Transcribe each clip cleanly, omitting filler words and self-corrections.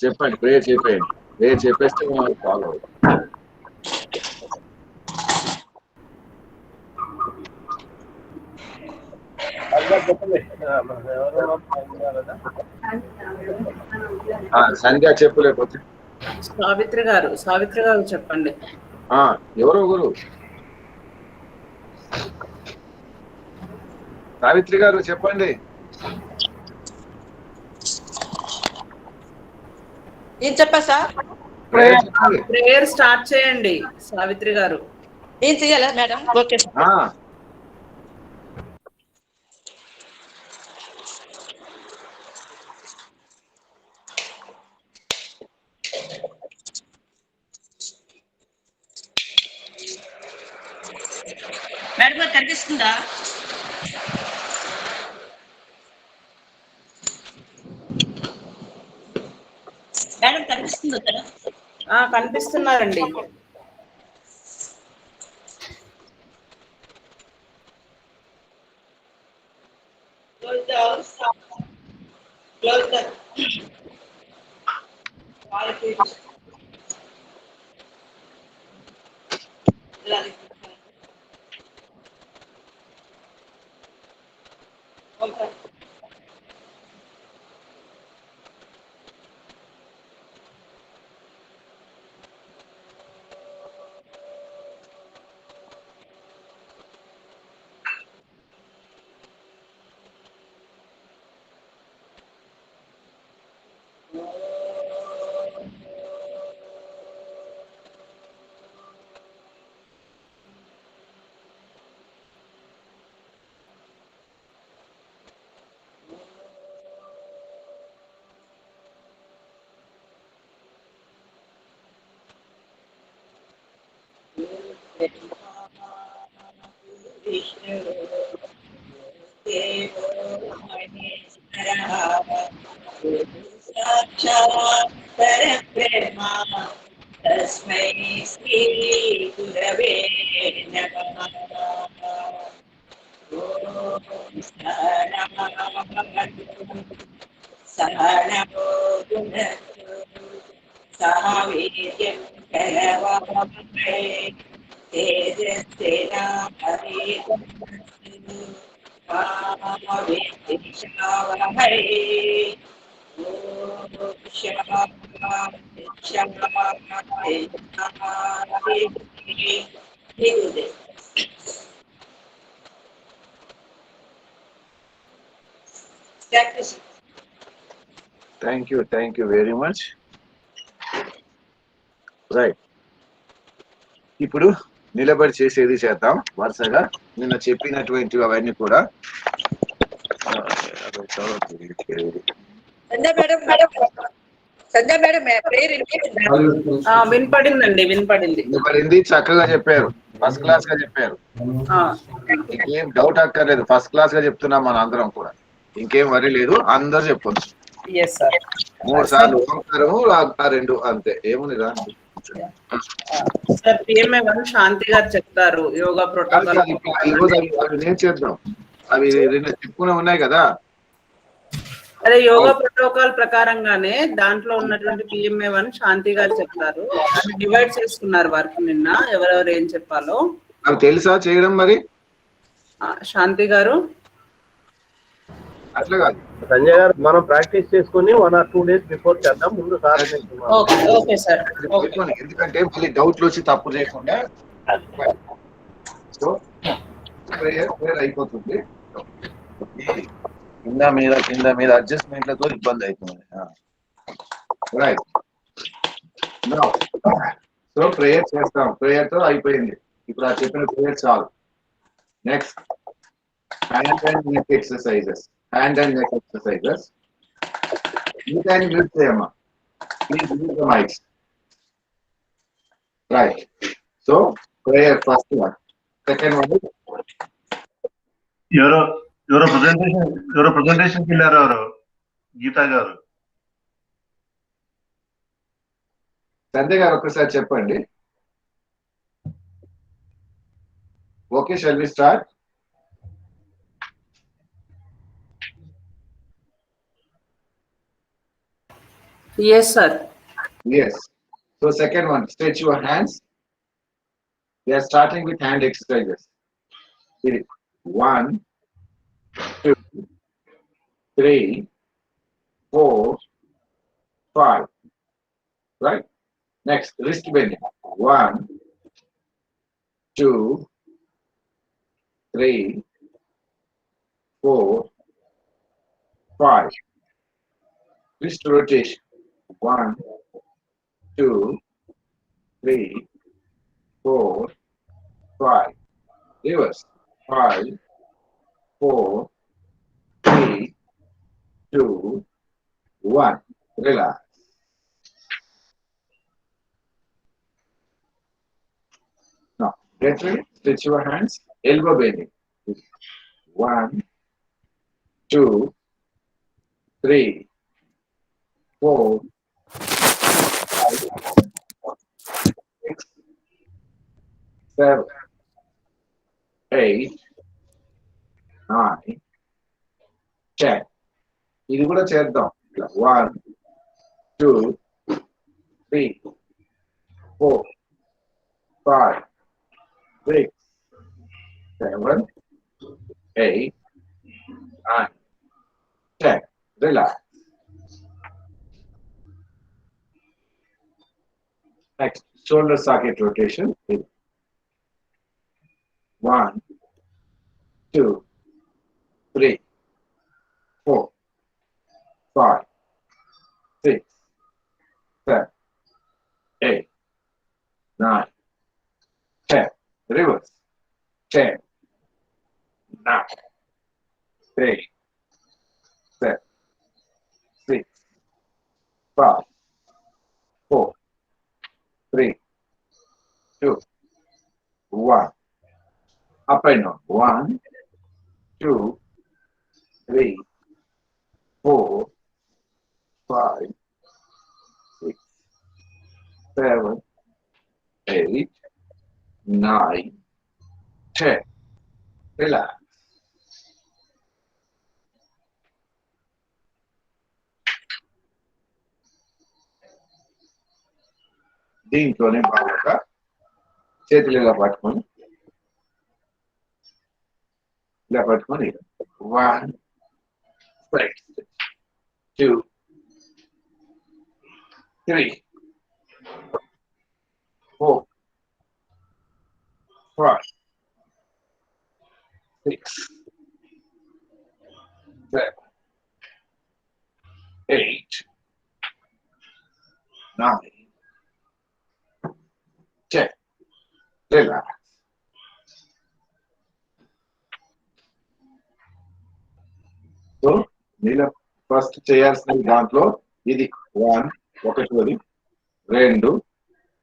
చెప్పండి, ప్రేయర్ చెప్పేయండి. ప్రేయర్ చెప్పేస్తే మనం ఫాలో అవుతాం. సంధ్య చెప్పు, లేకపోతే సావిత్రి గారు చెప్పండి. ఎవరో గురు సావిత్రి గారు చెప్పండి. ఏం చెప్పా సార్? ప్రేయర్ స్టార్ట్ చేయండి సావిత్రి గారు. ఏం చెయ్యాలా మేడం? ఓకే మేడం గారు కనిపిస్తుందా? మేడం కనిపిస్తుందా కదా? కనిపిస్తున్నారండి. तस्मै श्री गुरवे नमः। ओम सहनमो भुनक्तु सह वीर्यं करवावहै तेजस्विनावधीतमस्तु मा विद्विषावहै। Thank you very much. Right, ఇప్పుడు నిలబడి చేసేది చేద్దాం వరుసగా. నిన్న చెప్పినటువంటి అవన్నీ కూడా. వినపడింది, చక్కగా చెప్పారు, ఫస్ట్ క్లాస్ గా చెప్పారు. ఇంకేం డౌట్ అక్కర్లేదు, ఫస్ట్ క్లాస్ గా చెప్తున్నాం మన అందరం కూడా. ఇంకేం వరి లేదు, అందరు చెప్పొచ్చు. 3 సార్లు ఓంకారము, 2 అంతే, ఏముంది రా. సార్ పిఎంఏ 1 శాంతి గారు చెప్తారు యోగా ప్రోటోకాల్. అవి నేను చేద్దాం, అవి 2 చెప్పుకునే ఉన్నాయి కదా. అదే యోగా ప్రోటోకాల్ ప్రకారంగానే దాంట్లో ఉన్నటువంటి పిఎంఏ 1 శాంతి గారు చెప్తారు. అది డివైడ్ చేసుకున్నారు వర్క్ నిన్న, ఎవరెవరు ఏం చెప్పాలో. నాకు తెలుసా చేయడం మరి? శాంతి గారు అట్లా కాదు సంజయ్ గారు, మనం ప్రాక్టీస్ చేసుకుని 1 or 2 days బిఫోర్ చేద్దాం. ముందు సార్ ఓకే సార్, ఎందుకంటే మళ్ళీ డౌట్లు వచ్చి తప్పు చేయకుండా. సో ప్రేయర్ అయిపోతుంది. కింద మీద అడ్జస్ట్మెంట్లతో ఇబ్బంది అవుతుంది. రైట్, సో ప్రేయర్ చేస్తాం. ప్రేయర్ తో అయిపోయింది. ఇప్పుడు ఆ చెప్పిన ప్రేయర్ చాలు. Next hand and neck exercises. You can use them. Please use the mics. Right. So prayer first one. Second one is ఎవరో ప్రెజెంటేషన్ వెళ్ళారు, ఎవరు గీతా గారు. సంధ్య గారు ఒకసారి చెప్పండి. Okay, shall we start? Yes, sir. Yes. So second one, stretch your hands. We are starting with hand exercises. 1, 2, 3, 4, 5. Right? Next, wrist bending. 1, 2, 3, 4, 5. Wrist rotation. 1, 2, 3, 4, 5. Reverse. 5, 4, 3, 2, 1. Relax. Now, get ready. Stretch your hands. Elbow bending. 1, 2, 3, 4, 5, 6, 7, 8, 9, 10. ఇది కూడా చేద్దాం. 1, 2, 3, 4, 5, 6, 7, 8, 9, 10. Relax. Next, shoulder socket rotation. 1, 2, 3, 4, 5, 6, 7, 8, 9, 10. Reverse. 10, 9, 8, 7, 6, 5, 4, 3, 2, 1. Up and down. 1, 2, 3, 4, 5, 6, 7, 8, 9, 10. Relax. దీంట్లోనే బాగా చేతులు ఇలా పట్టుకొని 1, 2, 3, 4, 5, 6, 7, 8, 9, 10. Relax. So నేను first చేయాల్సిన దాంట్లో ఇది 1, ఒకటోది 2,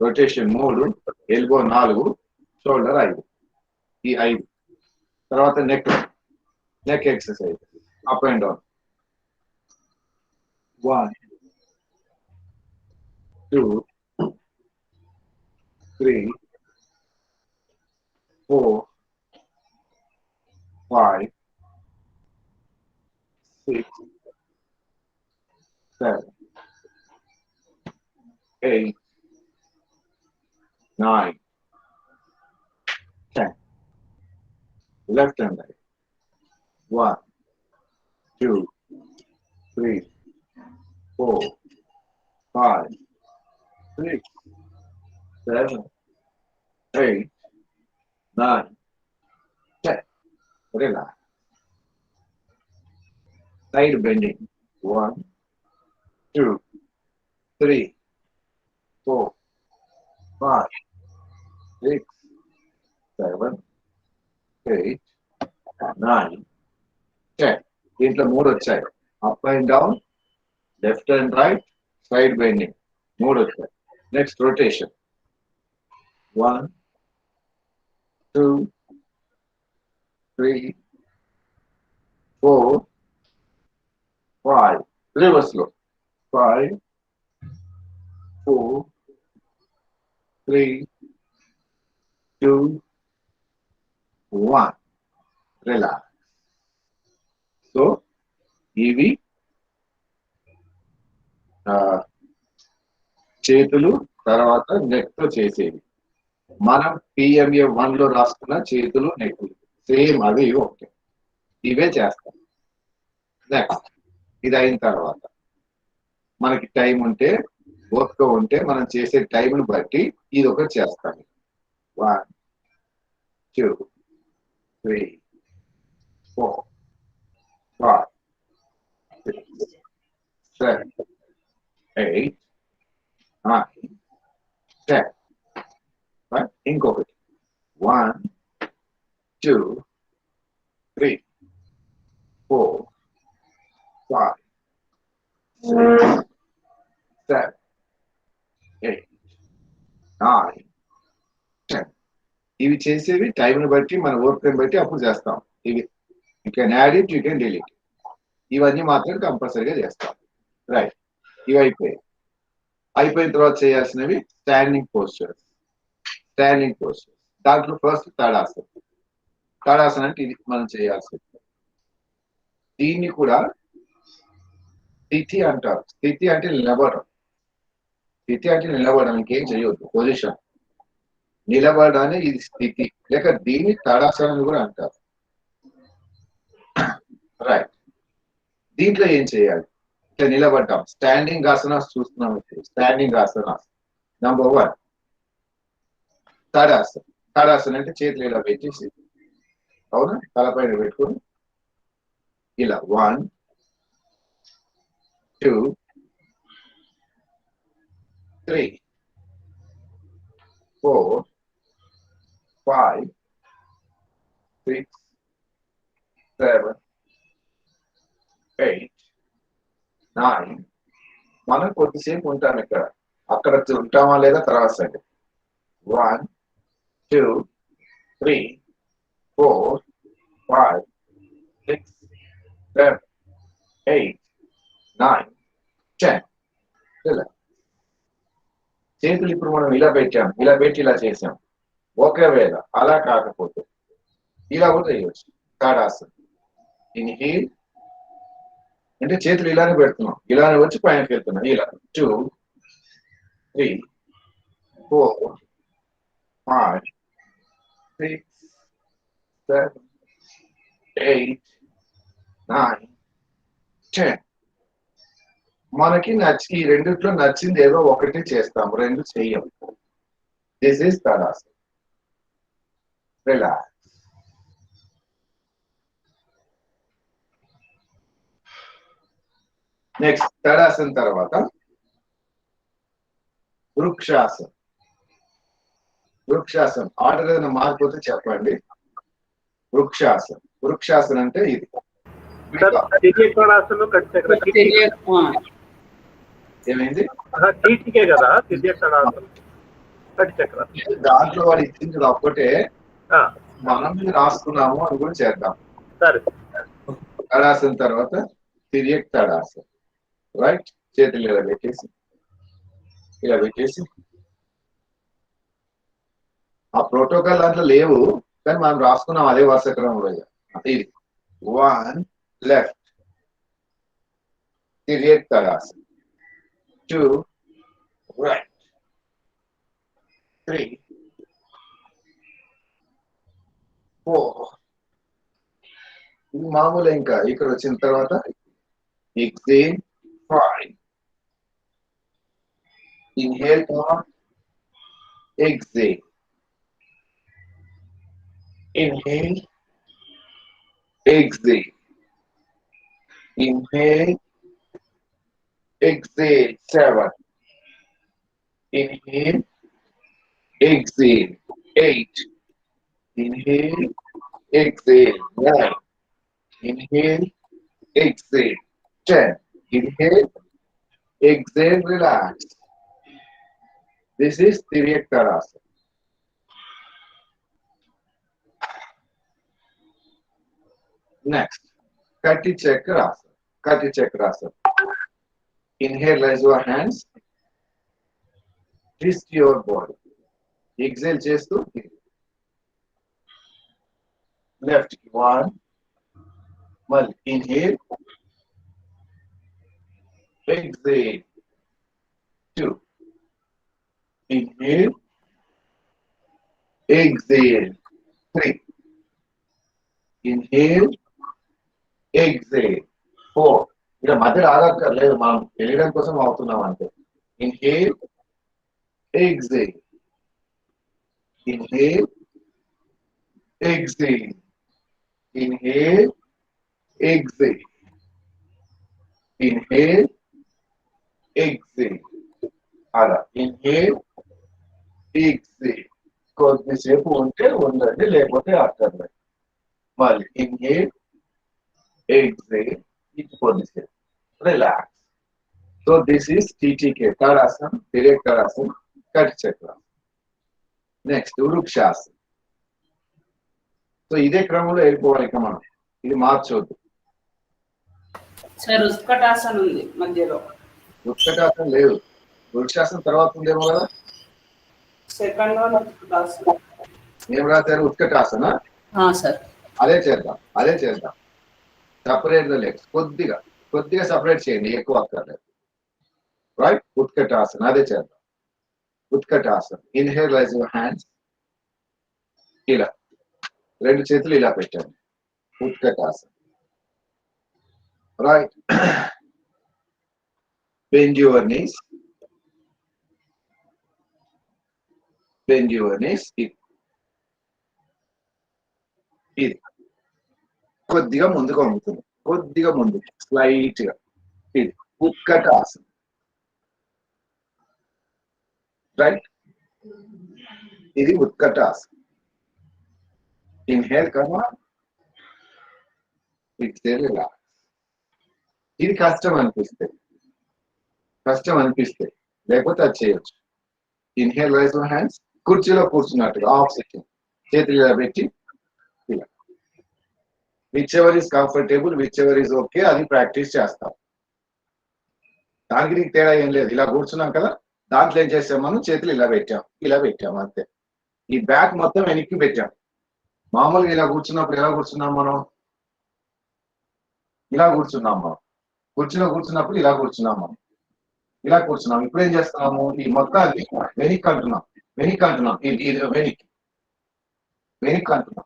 రొటేషన్ 3, ఎల్బో 4, షోల్డర్ 5. ఈ 5 తర్వాత neck exercise up and down. 1, 2, 3, 4, 5, 6, 7, 8, 9, 10. Left and right. 1, 2, 3, 4, 5, 6, 7, 8, 9, 10. Relax. Side bending. 1, 2, 3, 4, 5, 6, 7, 8, 9, 10. దీంట్లో 3 వచ్చాయి. Up and down, left and right, side bending 3 వచ్చాయి. Next rotation. 1, 2, 3, 4, 5. రివర్స్ లో 5, 4, 3, 2, 1. రిలాక్స్. సో ఇవి చేతులు తర్వాత నెక్ తో చేసేది. మనం PMA 1 లో రాసుకున్న చేతులు నెక్ సేమ్ అవి ఓకే, ఇవే చేస్తాం. నెక్స్ట్ ఇది అయిన తర్వాత మనకి టైం ఉంటే ఓపిక ఉంటే మనం చేసే టైంని బట్టి ఇది ఒకటి చేస్తాం. 1 2 3 4 5 6 7 8 9 10. ఇంకొకటి 1 2 3 4 5 6 7 8 9 10. ఇవి చేసేవి టైంని బట్టి మన ఓపికని బట్టి అప్పుడు చేస్తాం. ఇవి you can add it, you can delete. ఇవన్నీ మాత్రం కంపల్సరీగా చేస్తాం. రైట్, ఇవి అయిపోయిన తర్వాత చేయాల్సినవి స్టాండింగ్ పోస్చర్స్. స్టాండింగ్ పోస్చర్స్ దాంట్లో ఫస్ట్ తడాసన. తడాసన అంటే ఇది మనం చేయాల్సింది. దీన్ని కూడా స్థితి అంటారు. స్థితి అంటే నిలబడడం. స్థితి అంటే నిలబడడం, ఇంకేం చేయొద్దు. పొజిషన్ నిలబడడాన్ని ఇది స్థితి, లేక దీన్ని తడాసన కూడా అంటారు. రైట్, దీంట్లో ఏం చేయాలి? ఇట్లా నిలబడ్డాం. స్టాండింగ్ ఆసనాస్ చూస్తున్నాం. Standing asanas number 1 తడాసన. తడాసన అంటే చేతులు ఇలా పెట్టేసి, అవునా, తలపైన పెట్టుకొని ఇలా 1 2 3 4 5 6 7 8 9. మనం కొద్దిసేపు ఉంటాం ఇక్కడ. అక్కడ ఉంటామా లేదా తర్వాత సంగతి. 1 2 3 4 5 6 7 8 9 10. ఇలా చేతులు ఇప్పుడు మనం ఇలా పెట్టాం, ఇలా పెట్టి ఇలా చేసాం. ఒకవేళ అలా కాకపోతే ఇలా కూడా చేయవచ్చు. తాడాసన. ఇన్హేల్ అంటే చేతులు ఇలానే పెడుతున్నాం, ఇలానే వచ్చి పైనకి వెళ్తున్నాం. ఇలా 2 3 4 5 6 7 8 9 10. మనకి ఈ రెండిట్లో నచ్చింది ఏదో ఒకటి చేస్తాం, రెండు చెయ్యం. This is tadasana. Relax. Next tadasana తర్వాత వృక్షాసన. వృక్షాసన ఆర్డర్ ఏదైనా మారిపోతే చెప్పండి. వృక్షాసన. వృక్షాసన అంటే ఇది. ఏమైంది? దాంట్లో వాడు ఇచ్చింది ఒక్కటే మనం రాసుకున్నాము, అది కూడా చేద్దాం. తడాసన తర్వాత తిరియక్ తడాసన. రైట్, చేతులు ఇలా పెట్టేసి ఆ ప్రోటోకాల్ దాంట్లో లేవు, కానీ మనం రాసుకున్నాం అదే వరుస క్రమంలో. ఇది 1 లెఫ్ట్ తిరియక్ తడాసన, 2 రైట్, 3 4. ఇది మామూలు. ఇంకా ఇక్కడ వచ్చిన తర్వాత exhale 5. Inhale, exhale. Inhale, exhale. Inhale, exhale. 7. Inhale, exhale. 8. Inhale, exhale. 9. Inhale, exhale. 10. Inhale, exhale, relax. This is Tiryak Tadasana. Next, Kati Chakrasana. Kati Chakrasana. Inhale, raise your hands. Twist your body. Exhale, chestu. Left 1. Well, inhale. Exhale. 2. Inhale. Exhale. 3. Inhale. Exhale. 4. ఇక్కడ మధ్యలో ఆగక్కర్లేదు, మనం తెలియడం కోసం అవుతున్నాం అంతే. Inhale. Exhale. Inhale. Exhale. Inhale. Exhale. Inhale. Exhale. అలా inhale exhale. కొద్దిసేపు ఉంటే ఉండండి, లేకపోతే అక్కర్లేదు. మళ్ళీ ఇన్హేల్ ఎక్సేల్, ఇది కొద్దిసేపు relax. So this is TTK, తాడాసనం, తిరేకరాసనం, కటి చక్రాసనం. నెక్స్ట్ వృక్షాసనం. సో ఇదే క్రమంలో వెళ్ళిపోవాలి ఇక మనం, ఇది మార్చవద్దు. సార్ ఉత్కటాసనం ఉంది మధ్యలో. ఉత్కటాసనం లేదు, వృక్షాసనం తర్వాత ఉందేమో కదా. సెకండ్ వన్ ఉత్కటాసనం. ఏం రాశారు? ఉత్కటాసన. సార్ అదే చేద్దాం. సపరేట్ ద లెగ్స్, కొద్దిగా సపరేట్ చేయండి, ఎక్కువ అక్కర్లేదు. రైట్, ఉత్కటాసన అదే చేద్దాం. Utkatasana. Inhale, raise your hands. ఇలా 2 చేతులు ఇలా పెట్టండి. Utkatasana. Right. Bend your knees. Bend your knees. ఇది కొద్దిగా ముందుకు వంగుతుంది, కొద్దిగా ముందుకు, స్లైట్ గా. ఇది ఉత్కటాసనం. రైట్, ఇది ఉత్కటాసనం. ఇన్హేల్, కమా. Exhale, relax. ఇది కష్టం అనిపిస్తే లేకపోతే అది చేయొచ్చు. Inhale, raise your hands. కుర్చీలో కూర్చున్నట్టుగా ఆఫ్ సిట్టింగ్, చేతులు ఇలా పెట్టి ఇలా. Whichever is comfortable, whichever is okay, అది ప్రాక్టీస్ చేస్తాం. దానికి నీకు తేడా ఏం లేదు. ఇలా కూర్చున్నాం కదా, దాంట్లో ఏం చేసాం మనం? చేతులు ఇలా పెట్టాం అంతే. ఈ బ్యాక్ మొత్తం వెనక్కి పెట్టాం. మామూలుగా ఇలా కూర్చున్నప్పుడు ఎలా కూర్చున్నాం మనం? ఇలా కూర్చున్నాం మనం. కూర్చున్నప్పుడు ఇలా కూర్చున్నాం మనం. ఇప్పుడు ఏం చేస్తున్నాము? ఈ మొత్తాన్ని వెనక్కి అంటున్నాం. ఇది వెనక్కి అంటున్నాం.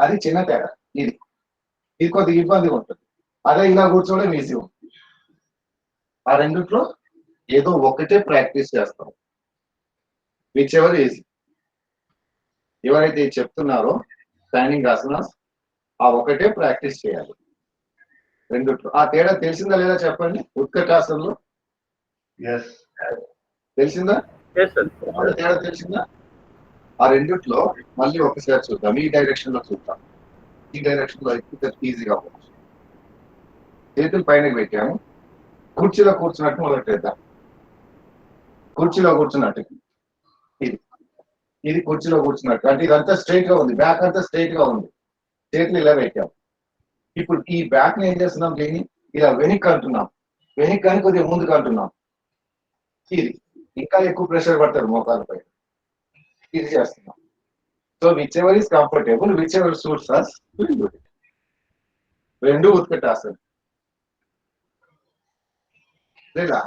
అది చిన్న తేడా. ఇది కొద్దిగా ఇబ్బందిగా ఉంటుంది. అదే ఇలా కూర్చోవడం ఈజీ ఉంటుంది. ఆ రెండిట్లో ఏదో ఒకటే ప్రాక్టీస్ చేస్తాం. Which ever easy. ఎవరైతే చెప్తున్నారో స్టాండింగ్ ఆసనాస్, ఆ ఒకటే ప్రాక్టీస్ చేయాలి రెండిట్లో. ఆ తేడా తెలిసిందా లేదా చెప్పండి? ఉత్కటాసనంలో తెలిసిందా? తేడా తెలిసిందా? ఆ రెండిట్లో మళ్ళీ ఒకసారి చూద్దాం. ఈ డైరెక్షన్ లో చూద్దాం. ఈ డైరెక్షన్ లో అయితే ఈజీగా అవ్వచ్చు. చేతులు పైన పెట్టాము. కుర్చీలో కూర్చున్నట్టు మొదలెట్టేద్దాం. కుర్చీలో కూర్చున్నట్టు ఇది కుర్చీలో కూర్చున్నట్టు. అంటే ఇదంతా స్ట్రైట్ గా ఉంది, బ్యాక్ అంతా స్ట్రైట్ గా ఉంది. చేతులు ఇలా పెట్టాము. ఇప్పుడు ఈ బ్యాక్ ని ఏం చేస్తున్నాం? దీన్ని ఇలా వెనక్కి అంటున్నాం. వెనక్కి అని కొద్దిగా ముందుకు అంటున్నాం. ఇది ఇంకా ఎక్కువ ప్రెషర్ పడతారు మోకాలపై. ఇది చేస్తున్నాం. So which ever is comfortable, which ever suits us, రెండు ఉత్కటాసనం. లేదా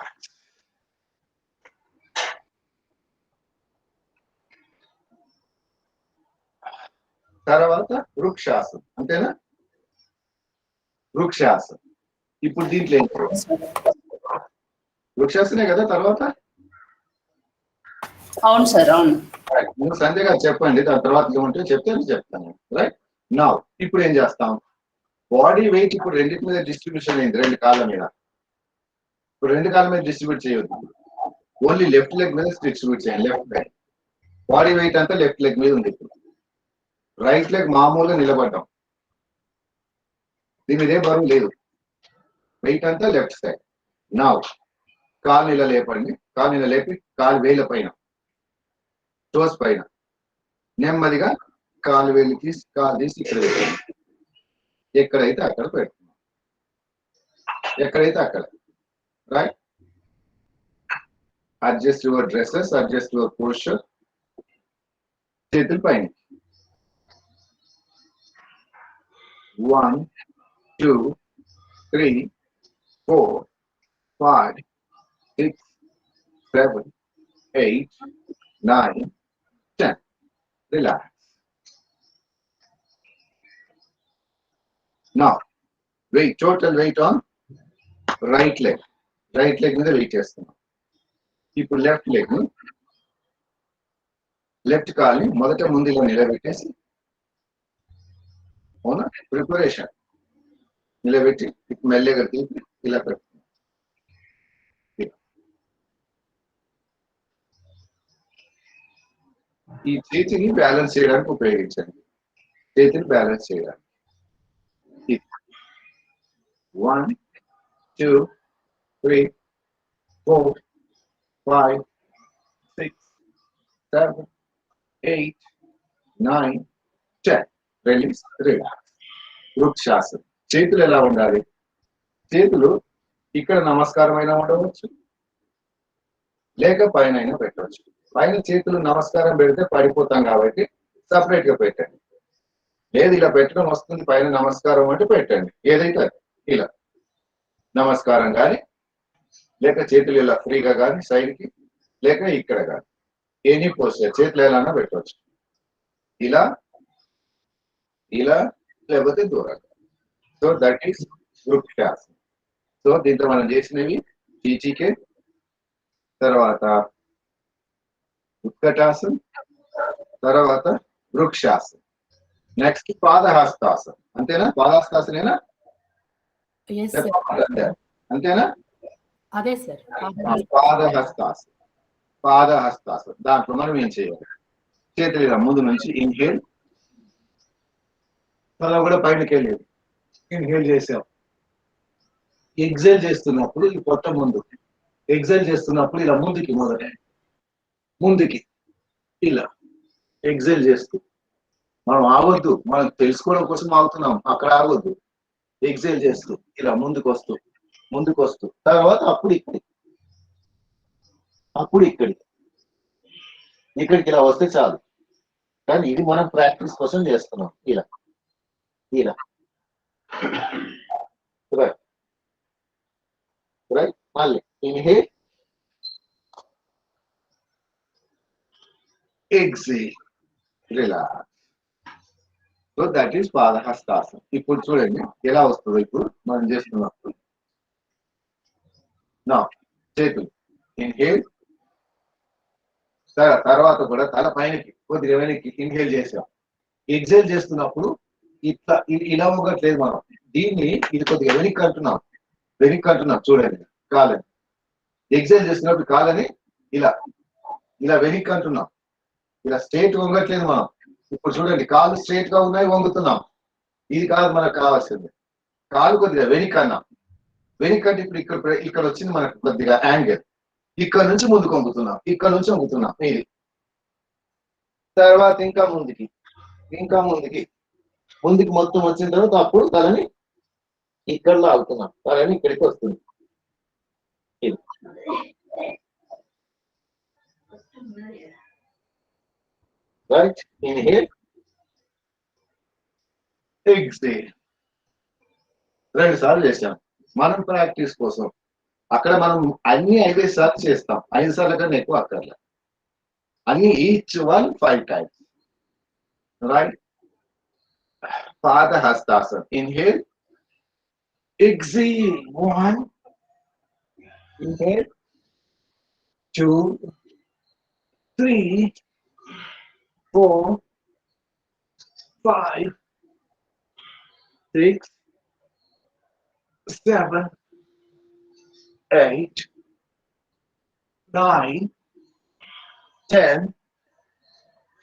తర్వాత వృక్షాసనం, అంతేనా? వృక్షాసనం. ఇప్పుడు దీంట్లో ఏం వృక్షాసనే కదా తర్వాత? అవును సార్, అవును. మీరు సంజయ్ గారు చెప్పండి, దాని తర్వాత ఏమంటే చెప్తే చెప్తాను. రైట్ నా ఇప్పుడు ఏం చేస్తాం? బాడీ వెయిట్ ఇప్పుడు రెండింటి మీద డిస్ట్రిబ్యూషన్ అయింది. 2 కాళ్ళ మీద. ఇప్పుడు 2 కాళ్ళ మీద డిస్ట్రిబ్యూట్ చేయొద్దు. ఓన్లీ లెఫ్ట్ లెగ్ మీద డిస్ట్రిబ్యూట్ చేయండి. లెఫ్ట్ లెగ్ బాడీ వెయిట్ అంతా లెఫ్ట్ లెగ్ మీద ఉంది. ఇప్పుడు రైట్ లెగ్ మామూలుగా నిలబడ్డాం. దీని ఇదే బరువు లేదు, వెయిట్ అంతా లెఫ్ట్ సైడ్. నా కాలు ఇలా లేపండి. కాలు ఇలా లేపి కాలు వేళ్ళ పైన, టోస్ పైన నెమ్మదిగా కాలు వేలు తీసి కాలు తీసి ఇక్కడ పెట్టండి. ఎక్కడైతే అక్కడ పెడుతున్నాం. ఎక్కడైతే అక్కడ. Right. Adjust your dresses, adjust your posture. చేతులు పైన. 1 2 3 4 5 6 7 8, 9, 10. Relax. Now, weight, total weight on right leg. Right leg మీద వెయిట్ చేస్తున్నాం. ఇప్పుడు లెఫ్ట్ లెగ్ లెఫ్ట్ కాల్ని మొదట ముందు ఇలా నిలబెట్టేసి, అవునా, ప్రిపరేషన్ నిలబెట్టి మెల్లగా తీపి ఇలా పెడుతున్నాం. ఈ చేతిని బ్యాలెన్స్ చేయడానికి ఉపయోగించండి. చేతిని బ్యాలెన్స్ చేయడానికి 1, 2, 3, 4, 5, 6, 7, 8, 9, 10. Release, relax. వృక్షాసనం. చేతులు ఎలా ఉండాలి? చేతులు ఇక్కడ నమస్కారం అయినా ఉండవచ్చు, లేక పైన అయినా పెట్టవచ్చు. పైన చేతులు నమస్కారం పెడితే పడిపోతాం కాబట్టి సపరేట్ గా పెట్టండి. లేదు ఇలా పెట్టడం వస్తుంది పైన నమస్కారం అంటే పెట్టండి. ఏదైతే ఇలా నమస్కారం కానీ, లేక చేతులు ఇలా ఫ్రీగా కానీ సైడ్కి, లేక ఇక్కడ కానీ ఎనీ పోస్టర్ చేతులు ఎలా పెట్టవచ్చు. ఇలా ఇలా లేకపోతే దూరంగా. సో దట్ ఈస్ వృక్షాసనం. సో దీంట్లో మనం చేసినవి చీచికే, తర్వాత ఉత్కటాసనం, తర్వాత వృక్షాసనం. నెక్స్ట్ పాదహస్తాసనం. అంతేనా? పాదహస్తాసనేనా? అంతేనా? అదే సార్. పాదహస్తాసనం. పాదహస్తాసనం దాంట్లో మనం ఏం చేయాలి? చేతులు ఇలా ముందు నుంచి ఇన్హేల్, తల కూడా పైనకి వెళ్ళేది. ఇన్హేల్ చేసాం. ఎగ్జైల్ చేస్తున్నప్పుడు ఈ పొట్ట ముందు, ఎగ్జైల్ చేస్తున్నప్పుడు ఇలా ముందుకి, మొదట ముందుకి ఇలా ఎగ్జైల్ చేస్తూ, మనం ఆగొద్దు, మనం తెలుసుకోవడం కోసం ఆగుతున్నాం, అక్కడ ఆగొద్దు. ఎగ్జైల్ చేస్తూ ఇలా ముందుకు వస్తూ ముందుకు వస్తూ, తర్వాత అప్పుడు ఇక్కడికి, అప్పుడు ఇక్కడికి, ఇక్కడికి ఇలా వస్తే చాలు. కానీ ఇది మనం ప్రాక్టీస్ కోసం చేస్తున్నాం. ఇలా ఇలా రైట్ రైట్. మళ్ళీ inhale, exhale, relax. So that is పాదహస్తాసనం. ఇప్పుడు చూడండి ఎలా వస్తుందో ఇప్పుడు మనం చేస్తున్నప్పుడు. నా చేతులు ఇన్హేల్, తర్వాత కూడా తల పైనకి కొద్దిగా వెనక్కి ఇన్హేల్ చేసాం. ఎగ్జైల్ చేస్తున్నప్పుడు ఇట్లా ఇలా ఊగట్లేదు మనం, దీన్ని ఇది కొద్దిగా వెనక్కి అంటున్నాం, వెనక్కి అంటున్నాం. చూడండి కాలని ఎగ్జైల్ చేస్తున్నప్పుడు కాలని ఇలా ఇలా వెనక్కి అంటున్నాం, ఇలా స్ట్రేట్ వంగట్లేదు మనం. ఇప్పుడు చూడండి కాళ్ళు స్ట్రేట్ గా ఉన్నాయి, వంగుతున్నాం. ఇది కాదు మనకు కావాల్సింది. కాలు కొద్దిగా వెనక్కి అన్నాం. వెనక్కి అంటే ఇప్పుడు ఇక్కడ వచ్చింది మనకు కొద్దిగా యాంగిల్. ఇక్కడ నుంచి ముందుకు వంగుతున్నాం, ఇక్కడ నుంచి వంగుతున్నాం. ఇది తర్వాత ఇంకా ముందుకి, ఇంకా ముందుకి, ముందుకి మొత్తం వచ్చిన తర్వాత అప్పుడు తలని ఇక్కడ లాగుతున్నాం, తలని ఇక్కడికి వస్తుంది. ఇది రైట్. Inhale, exhale. 2 సార్లు చేసాం మనం ప్రాక్టీస్ కోసం. అక్కడ మనం అన్ని 5 సార్లు చేస్తాం. 5 సార్ల కన్నా ఎక్కువ అక్కర్లే. అన్ని ఈచ్ వన్ 5 times. రైట్. పాదహస్తాసనం. Inhale, exhale. 1, inhale, 2, 3, 4, 5, 6, 7, 8, 9, 10.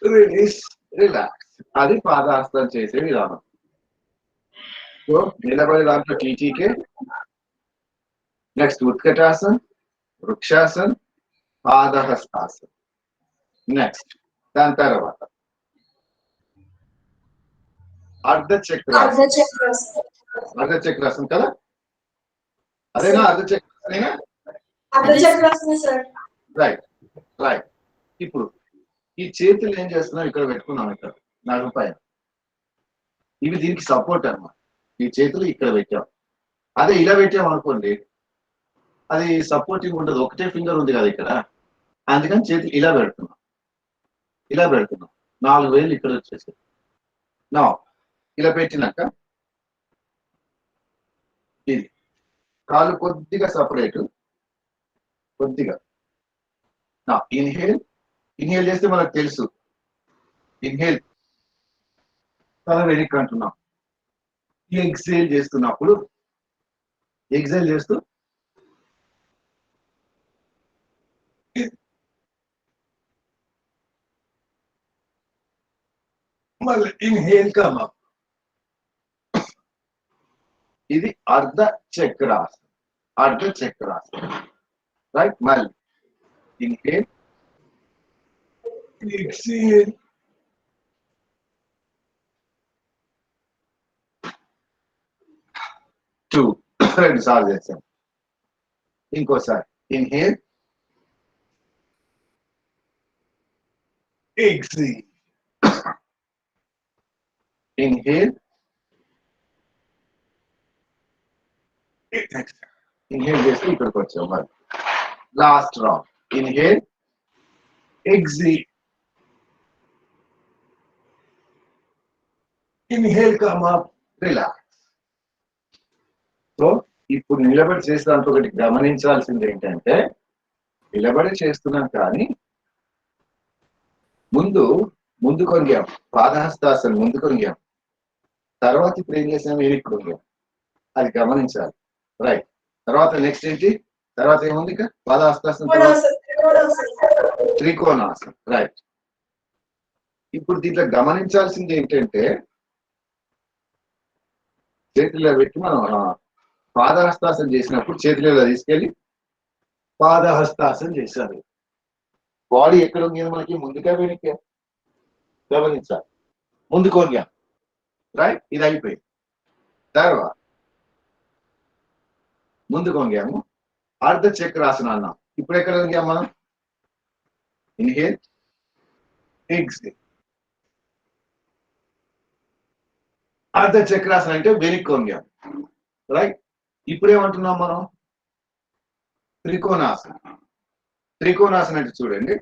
Release, relax. అది పాదహస్తం చేసే విధానం. సో నిలబడి దాంట్లో టీటీకే, నెక్స్ట్ ఉత్కటాసన్, వృక్షాసన్, పాదహస్తాసన్. నెక్స్ట్ దాని తర్వాత అర్ధచక్రాసనం కదా? అదేనా అర్ధచక్రాసనేనా? Right right. ఇప్పుడు ఈ చేతులు ఏం చేస్తున్నాం? ఇక్కడ పెట్టుకున్నాం, ఇక్కడ నడుము పైన. ఇవి దీనికి సపోర్ట్ అన్నమాట. ఈ చేతులు ఇక్కడ పెట్టాం. అదే ఇలా పెట్టాం అనుకోండి, అది సపోర్టింగ్ ఉండదు. ఒకటే ఫింగర్ ఉంది కదా ఇక్కడ, అందుకని చేతులు ఇలా పెడుతున్నాం, ఇలా పెడుతున్నాం. 4 వేలు ఇక్కడ వచ్చేసి నా ఇలా పెట్టినాక ఇది కాళ్ళు కొద్దిగా సపరేట్, కొద్దిగా నా ఇన్హేల్. ఇన్హేల్ చేస్తే మనకు తెలుసు, ఇన్హేల్ తల వెనక్కి అంటున్నాం. ఎక్సేల్ చేస్తున్నప్పుడు ఎక్సేల్ చేస్తూ మళ్ళీ ఇన్హేల్ కమ్ అప్. ఇది అర్ధ చక్రాసనం, అర్ధ చక్రాసనం. రైట్, మళ్ళీ ఇన్హేల్, ఎక్సేల్, 2 2 సార్లు చేస్తాం. ఇంకోసారి ఇన్హేల్, ఎక్సేల్, ఇన్హేల్, ఇన్హేల్ చేస్తే ఇక్కడికి వచ్చాం. మరి last round inhale, exhale, inhale come up, relax. So ఇప్పుడు నిలబడి చేసినంత ఒకటి గమనించాల్సింది ఏంటంటే, నిలబడి చేస్తున్నాం కానీ ముందు కొంగాం, పాదహస్తాసనం ముందు కొంగాం, తర్వాత ఇప్పుడు ఏం చేసాం, వెనక్కి కొంగాం. అది గమనించాలి. రైట్, తర్వాత నెక్స్ట్ ఏంటి, తర్వాత ఏముంది ఇక పాదహస్తాసనం, త్రికోణాసనం. రైట్, ఇప్పుడు దీంట్లో గమనించాల్సింది ఏంటంటే, చేతిలో పెట్టి మనం పాదహస్తాసనం చేసినప్పుడు చేతిలో తీసుకెళ్ళి పాదహస్తాసనం చేశారు. బాడీ ఎక్కడ ఉంది మనకి, ముందుగా వెనక్కి గమనించాలి. ముందు కొంగాం, రైట్, ఇది అయిపోయింది. తర్వాత ముందు కొంగాము, అర్ధ చక్రాసనం అన్నాం. ఇప్పుడు ఎక్కడ కొంగాం మనం, ఇన్హేల్, ఎక్సేల్. అర్ధ చక్రాసనం అంటే వెనక్కి కొంగాం. రైట్, ఇప్పుడు ఏమంటున్నాం మనం, త్రికోణాసనం. త్రికోణాసనం అంటే చూడండి,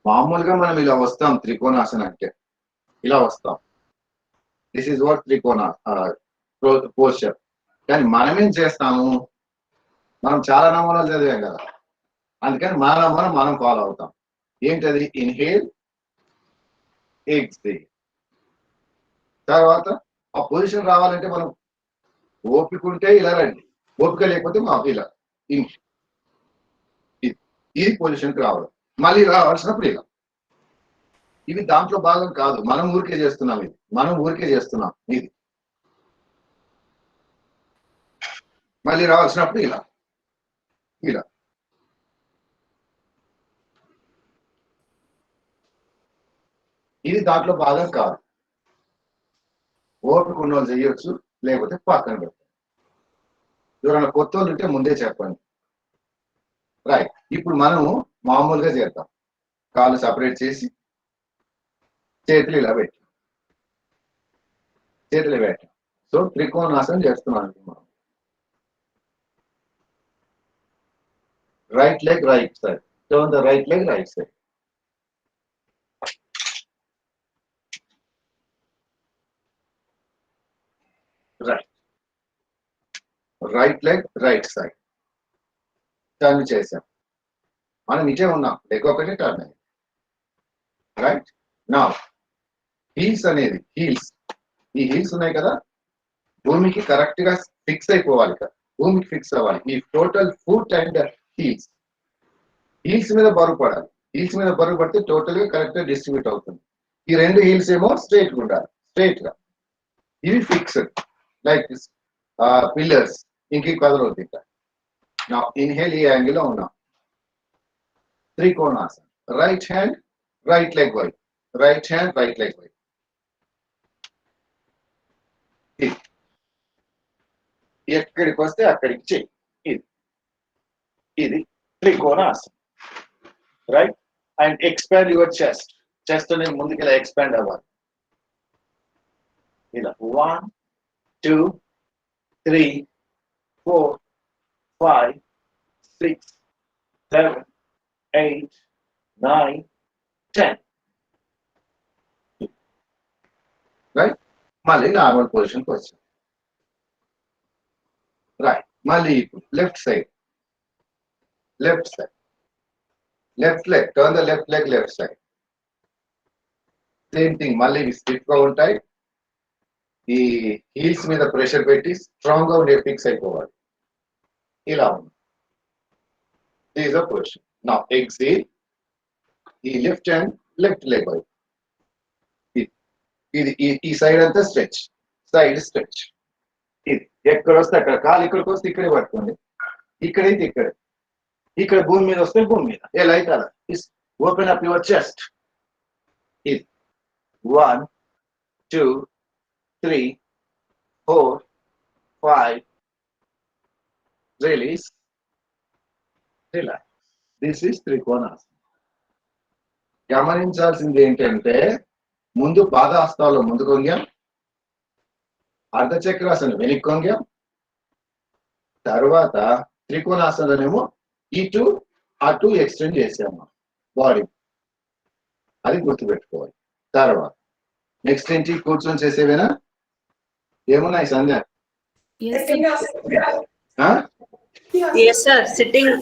మామూలుగా మనం ఇలా వస్తాం. త్రికోణాసనం అంటే ఇలా వస్తాం. This is what trikona posture. కానీ మనం ఏం చేస్తాము, మనం చాలా నమూనాలు చదివాం కదా, అందుకని మన నమూనా మనం ఫాలో అవుతాం. ఏంటది, ఇన్హేల్, ఎక్సేల్. తర్వాత ఆ పొజిషన్ రావాలంటే మనం ఓపిక ఉంటే ఇలా రండి, ఓపిక లేకపోతే మాకు ఇలా ఈ పొజిషన్కి రావాలి. మళ్ళీ రావాల్సినప్పుడు ఇలా. ఇవి దాంట్లో భాగం కాదు, మనం ఊరికే చేస్తున్నాం. ఇది మనం ఊరికే చేస్తున్నాం. ఇది మళ్ళీ రావాల్సినప్పుడు ఇలా ఇలా. ఇది దాంట్లో భాగం కాదు. ఓపిక ఉన్న వాళ్ళు చేయొచ్చు, లేకపోతే పక్కన పెట్టండి. ఎవరైనా కొత్త వాళ్ళు ఉంటే ముందే చెప్పండి. రైట్, ఇప్పుడు మనము మామూలుగా చేద్దాం. కాళ్ళు సపరేట్ చేసి చేతులు ఇలా పెట్టాం, చేతులు పెట్టాం. సో త్రికోణాసనం చేస్తున్నాం. మనం right leg right side, turn the right leg right side. Right, right leg right side turn చేసాం. మనం ఇటే ఉన్నాం, లెగ్ ఒకటి టర్న్ అయింది. రైట్, నా హీల్స్ అనేది, హీల్స్, ఈ హీల్స్ ఉన్నాయి కదా, భూమికి కరెక్ట్ గా ఫిక్స్ అయిపోవాలి కదా, భూమికి ఫిక్స్ అవ్వాలి. ఈ total foot and heels, heels మీద బరువు పడాలి. హీల్స్ మీద బరువు పడితే టోటల్ గా కరెక్ట్ గా డిస్ట్రిబ్యూట్ అవుతుంది. ఈ 2 హీల్స్ ఏమో స్ట్రైట్ గా ఉండాలి, స్ట్రైట్ గా. ఇవి ఫిక్స్డ్ లైక్ పిల్లర్స్, ఇంక కదలవుతుంది. నా ఇన్హేల్ ఈ యాంగిల్ లో ఉన్నాం. త్రికోణాసనం, రైట్ హ్యాండ్ రైట్ లెగ్ వైపు, రైట్ హ్యాండ్ రైట్ లెగ్ వైపు. ఎక్కడికి వస్తే అక్కడికి చెయ్యి. ఇది ఇది త్రికోణాసనం. Right, and expand your chest. Chest అనేది ముందుకు ఇలా ఎక్స్పాండ్ అవ్వాలి. ఇలా 1 2 3 4 5 6 7 8, 9, 10. Right? మళ్ళీ నార్మల్ పొజిషన్కి వచ్చాం. రైట్, మళ్ళీ left side, left side, left leg, turn the left leg left side. Same thing, మళ్ళీ స్టిఫ్ గా ఉంటాయి. ఈ హీల్స్ మీద ప్రెషర్ పెట్టి స్ట్రాంగ్ గా ఉండే ఫిక్స్ అయిపోవాలి. ఇలా ఉంది. This is a position. Now exhale. ఈ లెఫ్ట్ హ్యాండ్ లెఫ్ట్ లెగ్ వైపు, ఇది ఈ సైడ్ అంతా స్ట్రెచ్, సైడ్ స్ట్రెచ్. ఇది ఎక్కడ వస్తే అక్కడ, కాలు ఇక్కడికి వస్తే ఇక్కడే పట్టుకోండి, ఇక్కడైతే ఇక్కడే, ఇక్కడ భూమి మీద వస్తే భూమి మీద, ఎలా అయితే అలా. Open up your chest. ఇది 1, 2, 3, 4, 5. Release. Relax. This is Trikonasana. గమనించాల్సింది ఏంటంటే, ముందు పాదహస్తాల్లో ముందుకు వంగాం, అర్ధచక్రాసనం వెనక్కి వంగాం, తర్వాత త్రికోణాసననేమో ఇటు అటు ఎక్స్టెండ్ చేసాము బాడీ. అది గుర్తుపెట్టుకోవాలి. తర్వాత నెక్స్ట్ ఏంటి, కూర్చొని చేసేవేనా? ఏమున్నాయి సంధ్య? సిట్టింగ్ ఆసన. సిట్టింగ్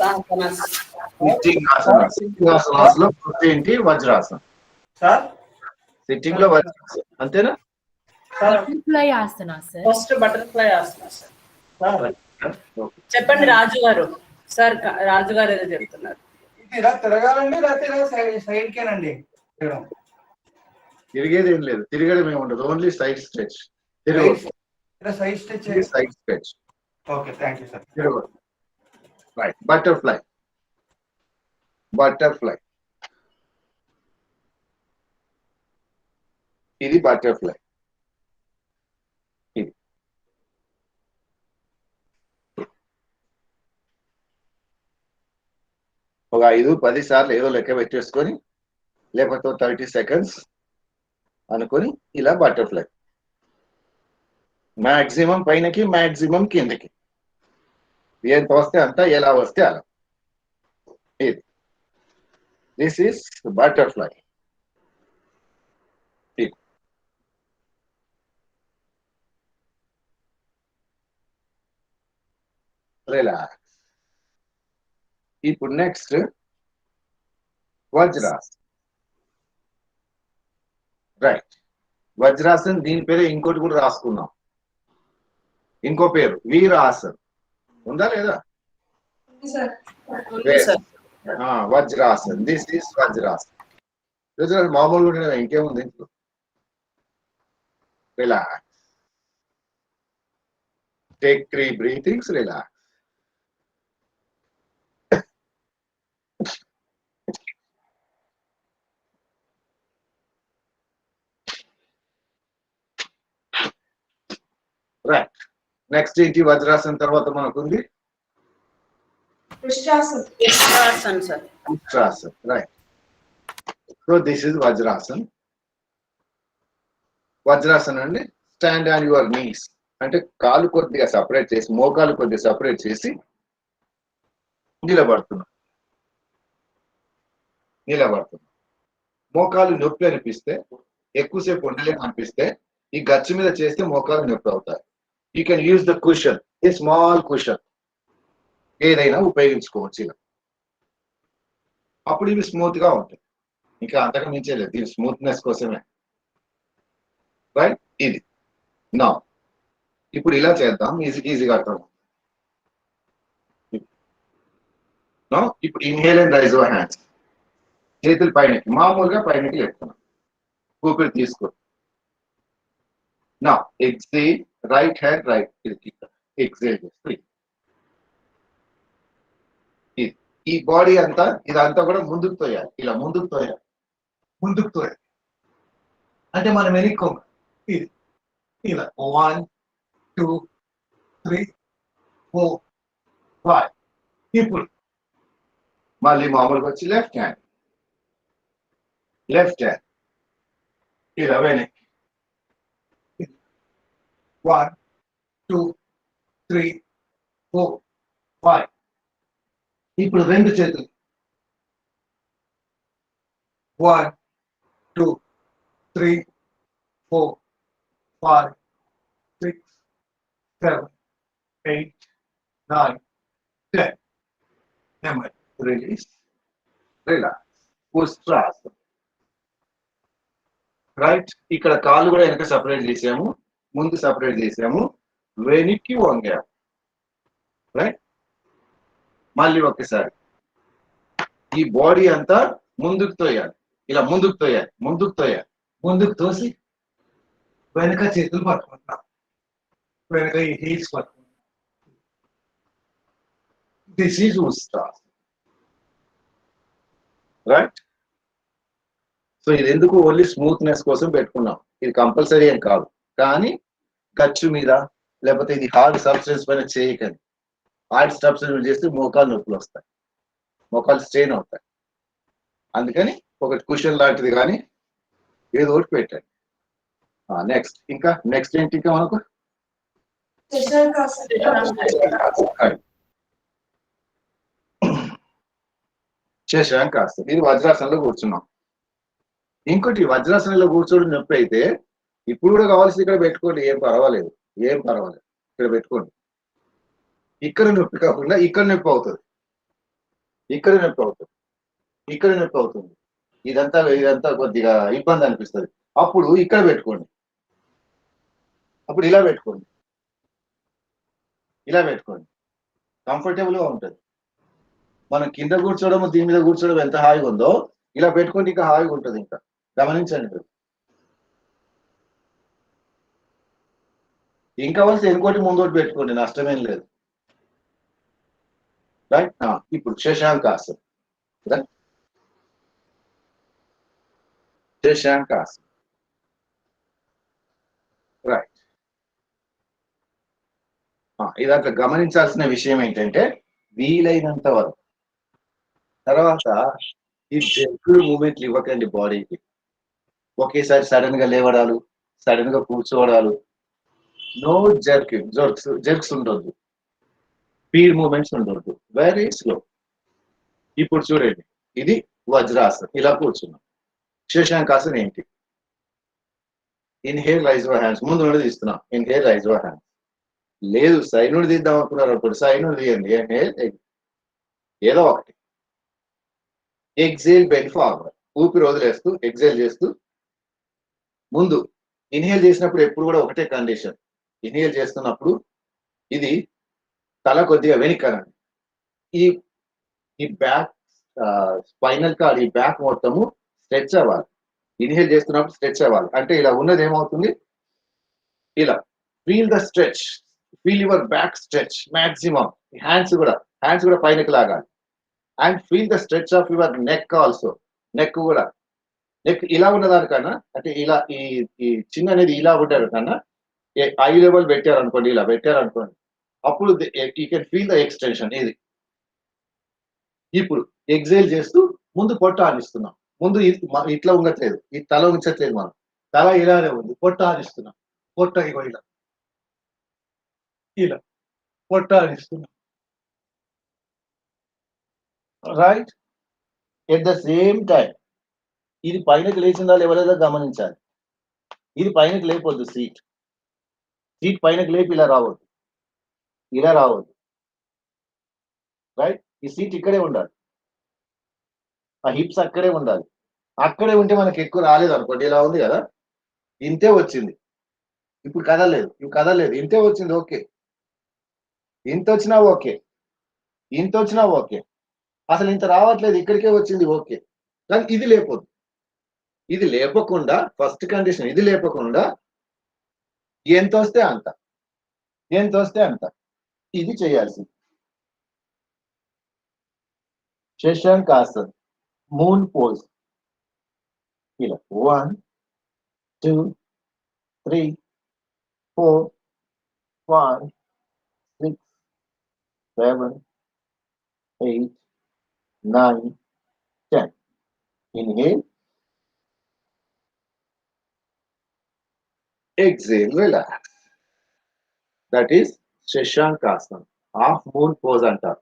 ఆసనాస్ లో ఫస్ట్ ఏంటి? వజ్రాసనం. సిట్టింగ్ లో వజ్రాసనం, అంతేనా? బటర్ఫ్లై ఆసన సార్. ఫస్ట్ బటర్ఫ్లై ఆసన సార్. చెప్పండి రాజు గారు. సార్ రాజు గారు ఏదో చెప్తున్నారు. ఇలా తిరగాలండి, లేకపోతే సైడ్ కేనండి? తిరిగేది ఏం లేదు, తిరగడం ఏమి ఉండదు, only side stretch. Side stretch, side stretch. Okay, thank you sir. తిరగదు. Right, butterfly. బటర్ఫ్లై, ఇది బటర్ఫ్లై. ఇది ఒక 5-10 సార్లు ఏదో లెక్క పెట్టేసుకొని, లేకపోతే 30 సెకండ్స్ అనుకొని ఇలా బటర్ఫ్లై. మాక్సిమం పైనకి, మాక్సిమం కిందకి, ఎంత వస్తే అంత, ఎలా వస్తే అలా. ఇది దిస్ ఈస్ బటర్ఫ్లై. రిలాక్స్. ఇప్పుడు నెక్స్ట్ వజ్రాసన్. రైట్, వజ్రాసన్, దీని పేరు ఇంకోటి కూడా రాసుకున్నాం, ఇంకో పేరు వీరాసన్. ఉందా లేదా? వజ్రాసన్. This is vajrasan. మామూలుగా ఇంకేముంది ఇంట్లో? Relax. Take 3 breathings. Relax. Right, next ఏంటి? వజ్రాసన్ తర్వాత మనకుంది వృష్టాసన్ సార్. వృష్టాసన్. Right, so this is vajrasan. Vajrasan అండి, స్టాండ్ ఆన్ యువర్ నీస్, అంటే కాలు కొద్దిగా సపరేట్ చేసి, మోకాలు కొద్దిగా సపరేట్ చేసి నిలబడుతున్నాం. మోకాలు నొప్పి అనిపిస్తే, ఎక్కువసేపు ఉండలేము అనిపిస్తే, ఈ గచ్చు మీద చేస్తే మోకాలు నొప్పి అవుతాయి. You can use the cushion, a small cushion, ఏదైనా ఉపయోగించుకోవచ్చు ఇలా. అప్పుడు ఇవి స్మూత్ గా ఉంటాయి. ఇంకా అంతకు మించే లేదు, దీని స్మూత్నెస్ కోసమే. రైట్, ఇది నా. ఇప్పుడు ఇలా చేద్దాం, ఈజీగా అర్థం. ఇప్పుడు inhale and rise your hands. చేతులు పైనకి, మామూలుగా పైనకి లేపుతున్నాం. ఊపిరి తీసుకో. నా exhale, right hand right, exhale చేస్తే ఈ బాడీ అంతా, ఇదంతా కూడా ముందుకు తోయాలి. ఇలా ముందుకు తోయాలి. అంటే మనం వెనక్కి ఇది ఇలా 1, 2, 3, 4, 5. ఇప్పుడు మళ్ళీ మామూలుగా వచ్చి లెఫ్ట్ హ్యాండ్ ఇలా వెనక్కి 1, 2, 3, 4, 5. ఇప్పుడు 2 చేతులు 1, 2, 3, 4, 5, 6, 7, 8, 9, 10. Never. రిలీజ్, రిలాక్స్, ఉస్ట్రాసనం. రైట్, ఇక్కడ కాళ్ళు కూడా వెనక సపరేట్ చేసాము, ముందు సపరేట్ చేసాము, వెనక్కి వంగాము. రైట్, మళ్ళీ ఒక్కసారి ఈ బాడీ అంతా ముందుకు తోయాలి, ఇలా ముందుకు తోయాలి, ముందుకు తోయాలి, ముందుకు తోసి వెనక చేతులు పట్టుకుంటాం, వెనక ఈ హీల్స్ పట్టుకుంటాం. దిస్ ఈజ్ ఉస్ట్రాసనం. రైట్, సో ఇది ఎందుకు ఓన్లీ స్మూత్నెస్ కోసం పెట్టుకున్నాం, ఇది కంపల్సరీ ఏం కాదు. కానీ ఖర్చు మీద లేకపోతే ఇది హార్డ్ సబ్స్టెన్స్ పైన చేయకండి. హార్డ్ సబ్స్టెన్స్ చేస్తే మోకాలు నొప్పులు వస్తాయి, మోకాలు స్ట్రెయిన్ అవుతాయి. అందుకని ఒక కుషన్ లాంటిది కానీ ఏదో ఒకటి పెట్టండి. నెక్స్ట్ ఇంకా నెక్స్ట్ ఏంటి ఇంకా మనకు శశాంకాసనం. ఇది వజ్రాసనంలో కూర్చున్నాం. ఇంకోటి వజ్రాసనంలో కూర్చోవడం నొప్పి అయితే ఇప్పుడు కూడా కావాల్సి ఇక్కడ పెట్టుకోండి, ఏం పర్వాలేదు, ఏం పర్వాలేదు, ఇక్కడ పెట్టుకోండి. ఇక్కడ నొప్పి కాకుండా ఇక్కడ నొప్పి అవుతుంది, ఇక్కడ నొప్పి అవుతుంది, ఇక్కడ నొప్పి అవుతుంది. ఇదంతా కొద్దిగా ఇబ్బంది అనిపిస్తుంది. అప్పుడు ఇక్కడ పెట్టుకోండి, అప్పుడు ఇలా పెట్టుకోండి, ఇలా పెట్టుకోండి, కంఫర్టబుల్గా ఉంటుంది. మనం కింద కూర్చోవడం దీని మీద కూర్చోవడం ఎంత హాయిగా ఉందో ఇలా పెట్టుకుంటే ఇంకా హాయిగా ఉంటుంది. ఇంకా గమనించండి మీరు. ఇంకా వలసి ఇంకోటి ముందోటి పెట్టుకోండి, నష్టమేం లేదు. రైట్, ఇప్పుడు శశాంకాసనం. రైట్, శశాంకాసనం. రైట్, ఇదంతా గమనించాల్సిన విషయం ఏంటంటే వీలైనంత వరకు తర్వాత ఈ జర్కులు మూమెంట్లు ఇవ్వకండి బాడీకి. ఒకేసారి సడన్ గా లేవడాలు, సడన్ గా కూర్చోవడాలు, నో జర్క్స్ ఉండొద్దు, స్పీడ్ మూమెంట్స్ ఉండొద్దు, వెరీ స్లో. ఇప్పుడు చూడండి, ఇది వజ్రాసనం, ఇలా కూర్చున్నాం. శశాంకాసనం ఏంటి? Inhale, raise your hands. ముందు నుండి తీస్తున్నాం, ఇన్హేల్, రైజ్ యువర్ హ్యాండ్స్. లేదు సైడ్ నుండి తీద్దాం అనుకున్నారు, అప్పుడు సైడ్ నుండి తీయండి, ఇన్హేల్, ఏదో ఒకటి. ఎక్సేల్, బెండ్ ఫార్వర్డ్, ఊపిరి వదిలేస్తూ ఎక్సేల్ చేస్తూ ముందు. ఇన్హేల్ చేసినప్పుడు ఎప్పుడు కూడా ఒకటే కండిషన్, ఇన్హేల్ చేస్తున్నప్పుడు ఇది తల కొద్దిగా వెనకనండి, ఈ బ్యాక్ స్పైనల్ కార్డ్, ఈ బ్యాక్ మొత్తము స్ట్రెచ్ అవ్వాలి. ఇన్హేల్ చేస్తున్నప్పుడు స్ట్రెచ్ అవ్వాలి. అంటే ఇలా ఉన్నది ఏమవుతుంది, ఇలా feel the stretch, feel your back stretch maximum. Hands కూడా పైనకి లాగాలి. And feel the stretch of your neck also. Neck కూడా, నెక్ ఇలా ఉన్నదానికన్నా, అంటే ఇలా ఈ చిన్న అనేది ఇలా ఉండేదానికన్నా ఐ లెవెల్ పెట్టారనుకోండి, ఇలా పెట్టారనుకోండి, అప్పుడు you can feel the extension. ఇది ఇప్పుడు ఎక్సేల్ చేస్తూ ముందు పొట్ట ఆనిస్తున్నాం. ముందు ఇట్లా ఉండట్లేదు, ఈ తల ఉంచట్లేదు, మనం తల ఇలానే ఉంది, పొట్ట ఆనిస్తున్నాం. పొట్ట ఇగో ఇలా ఇలా పొట్ట ఆనిస్తున్నాం. Right, at the same time ఇది పైనకి లేచిందా లేవలేదా గమనించాలి. ఇది పైనకి లేపొద్దు, సీట్ పైనకి లేపి ఇలా రావద్దు, ఇలా రావద్దు. రైట్, ఈ సీట్ ఇక్కడే ఉండాలి, ఆ హిప్స్ అక్కడే ఉండాలి. అక్కడే ఉంటే మనకి ఎక్కువ రాలేదు అనుకోండి, ఇలా ఉంది కదా, ఇంతే వచ్చింది, ఇప్పుడు కదలేదు, ఇంతే వచ్చింది, ఓకే. ఇంత వచ్చినా ఓకే, ఇంత వచ్చినా ఓకే, అసలు ఇంత రావట్లేదు, ఇక్కడికే వచ్చింది, ఓకే. కానీ ఇది లేపొద్దు. ఇది లేపకుండా, ఫస్ట్ కండిషన్ ఇది లేపకుండా ఎంత వస్తే అంత ఇది చేయాల్సింది. శశాంకాసన్, మూన్ పోజ్. ఇలా 1 2 3 4 5 6 7 8 9 10. Inhale, exhale, relax. That is శశాంకాసనం. హాఫ్ మూన్ పోజ్ అంటారు,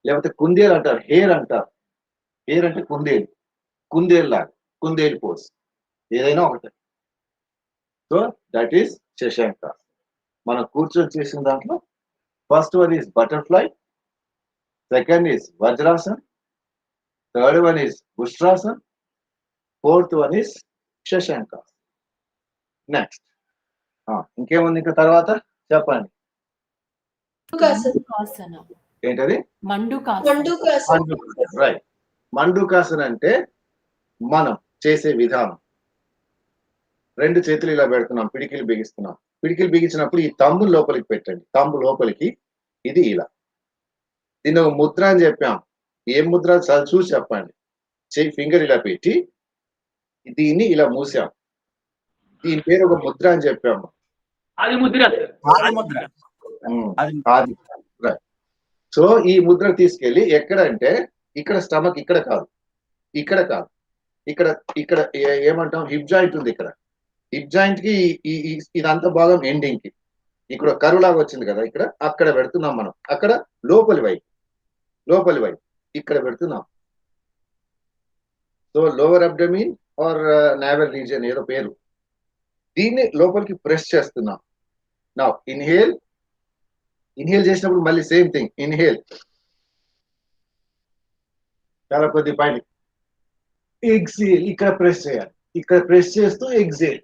లేకపోతే కుందేలు అంటారు, హెయిర్ అంటారు. హెయిర్ అంటే కుందేలు లాగా. కుందేలు పోజ్, ఏదైనా ఒకటే. So that is shashanka. మనం కూర్చొని చేసిన దాంట్లో first one is butterfly, second is vajrasan, third one is ushtrasan, fourth one is shashanka. Next ఇంకేముంది ఇంకా తర్వాత చెప్పండి. మండుకాసన. ఏంటది? మండుకాసన. రైట్. మండుకాసన అంటే మనం చేసే విధానం. రెండు చేతులు ఇలా పెడుతున్నాం, పిడికిలు బిగిస్తున్నాం. పిడికిలు బిగించినప్పుడు ఈ తమ్ము లోపలికి పెట్టండి, తమ్ము లోపలికి, ఇది ఇలా. దీన్ని ఒక ముద్ర అని చెప్పాం. ఏం ముద్ర చూసి చెప్పండి. చెయ్యి ఫింగర్ ఇలా పెట్టి దీన్ని ఇలా మూసాం, దీని పేరు ఒక ముద్ర అని చెప్పాము. అది ముద్ర. సో ఈ ముద్ర తీసుకెళ్లి ఎక్కడంటే ఇక్కడ స్టమక్, ఇక్కడ కాదు, ఇక్కడ కాదు, ఇక్కడ ఇక్కడ ఏమంటాం, హిప్ జాయింట్ ఉంది. ఇక్కడ హిప్ జాయింట్ కి ఇదంతా భాగం ఎండింగ్ కి ఇక్కడ కరువు లాగా వచ్చింది కదా, ఇక్కడ అక్కడ పెడుతున్నాం మనం. అక్కడ లోపలి వైపు ఇక్కడ పెడుతున్నాం. So lower abdomen or navel region ఏదో పేరు, దీన్ని లోపలికి ప్రెస్ చేస్తున్నాం. నా ఇన్హేల్ చేసినప్పుడు మళ్ళీ సేమ్ థింగ్, ఇన్హేల్ చాలా కొద్ది పైన, ఎక్సేల్ ఇక్కడ ప్రెస్ చేయాలి, ఇక్కడ ప్రెస్ చేస్తూ ఎక్సేల్,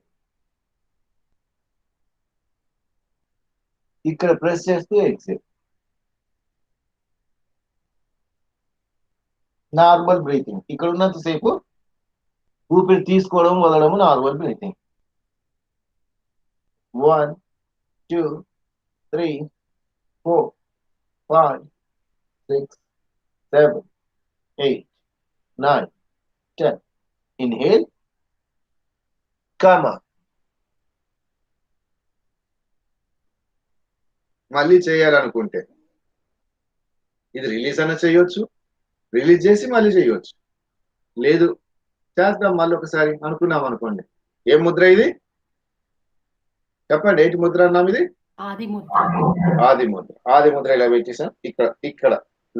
ఇక్కడ ప్రెస్ చేస్తూ ఎక్సేల్. Normal breathing. ఇక్కడ ఉన్నంతసేపు ఊపిరి తీసుకోవడం వదలడం normal breathing. 1 2 3 4 5 6 7 8 9 10. Inhale, come on. మళ్ళీ చేయాలనుకుంటే ఇది రిలీజ్ అయినా చేయొచ్చు, రిలీజ్ చేసి మళ్ళీ చేయొచ్చు. లేదు చేద్దాం మళ్ళీ ఒకసారి అనుకున్నాం అనుకోండి. ఏం ముద్ర ఇది చెప్పండి? ఏంటి ముద్ర అన్నాం ఇది? ఆది ముద్ర ఇలా పెట్టేసాం. ఇక్కడ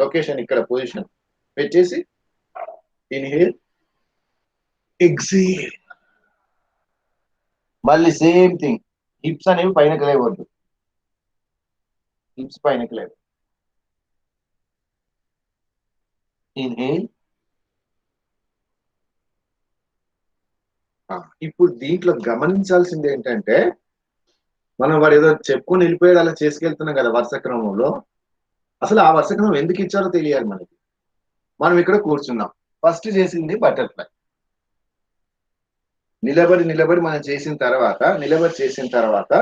లొకేషన్, ఇక్కడ పొజిషన్ పెట్టేసి ఇన్హేల్, ఎక్సేల్. మళ్ళీ సేమ్ థింగ్. హిప్స్ అనేవి పైనకి లేవద్దు, హిప్స్ పైనకి లేవు. ఇన్హేల్. ఇప్పుడు దీంట్లో గమనించాల్సింది ఏంటంటే, మనం వాడు ఏదో చెప్పుకొని వెళ్ళిపోయాడు అలా చేసుకెళ్తున్నాం కదా వరుస క్రమంలో. అసలు ఆ వరుస క్రమం ఎందుకు ఇచ్చారో తెలియాలి మనకి. మనం ఇక్కడ కూర్చున్నాం, ఫస్ట్ చేసింది బటర్ఫ్లై. నిలబడి మనం చేసిన తర్వాత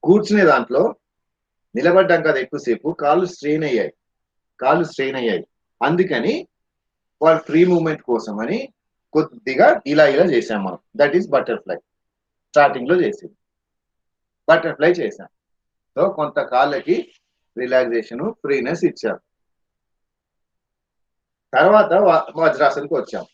కూర్చునే దాంట్లో నిలబడ్డాం కదా ఎక్కువసేపు, కాళ్ళు స్ట్రెయిన్ అయ్యాయి. అందుకని వాళ్ళ ఫ్రీ మూవ్మెంట్ కోసం అని కొద్దిగా ఇలా చేసాం మనం. That is butterfly. స్టార్టింగ్ లో చేసింది బటర్ఫ్లై చేసాం. సో కొంత కాళ్ళకి రిలాక్సేషన్, ఫ్రీనెస్ ఇచ్చాం. తర్వాత వజ్రాసనకు వచ్చాం.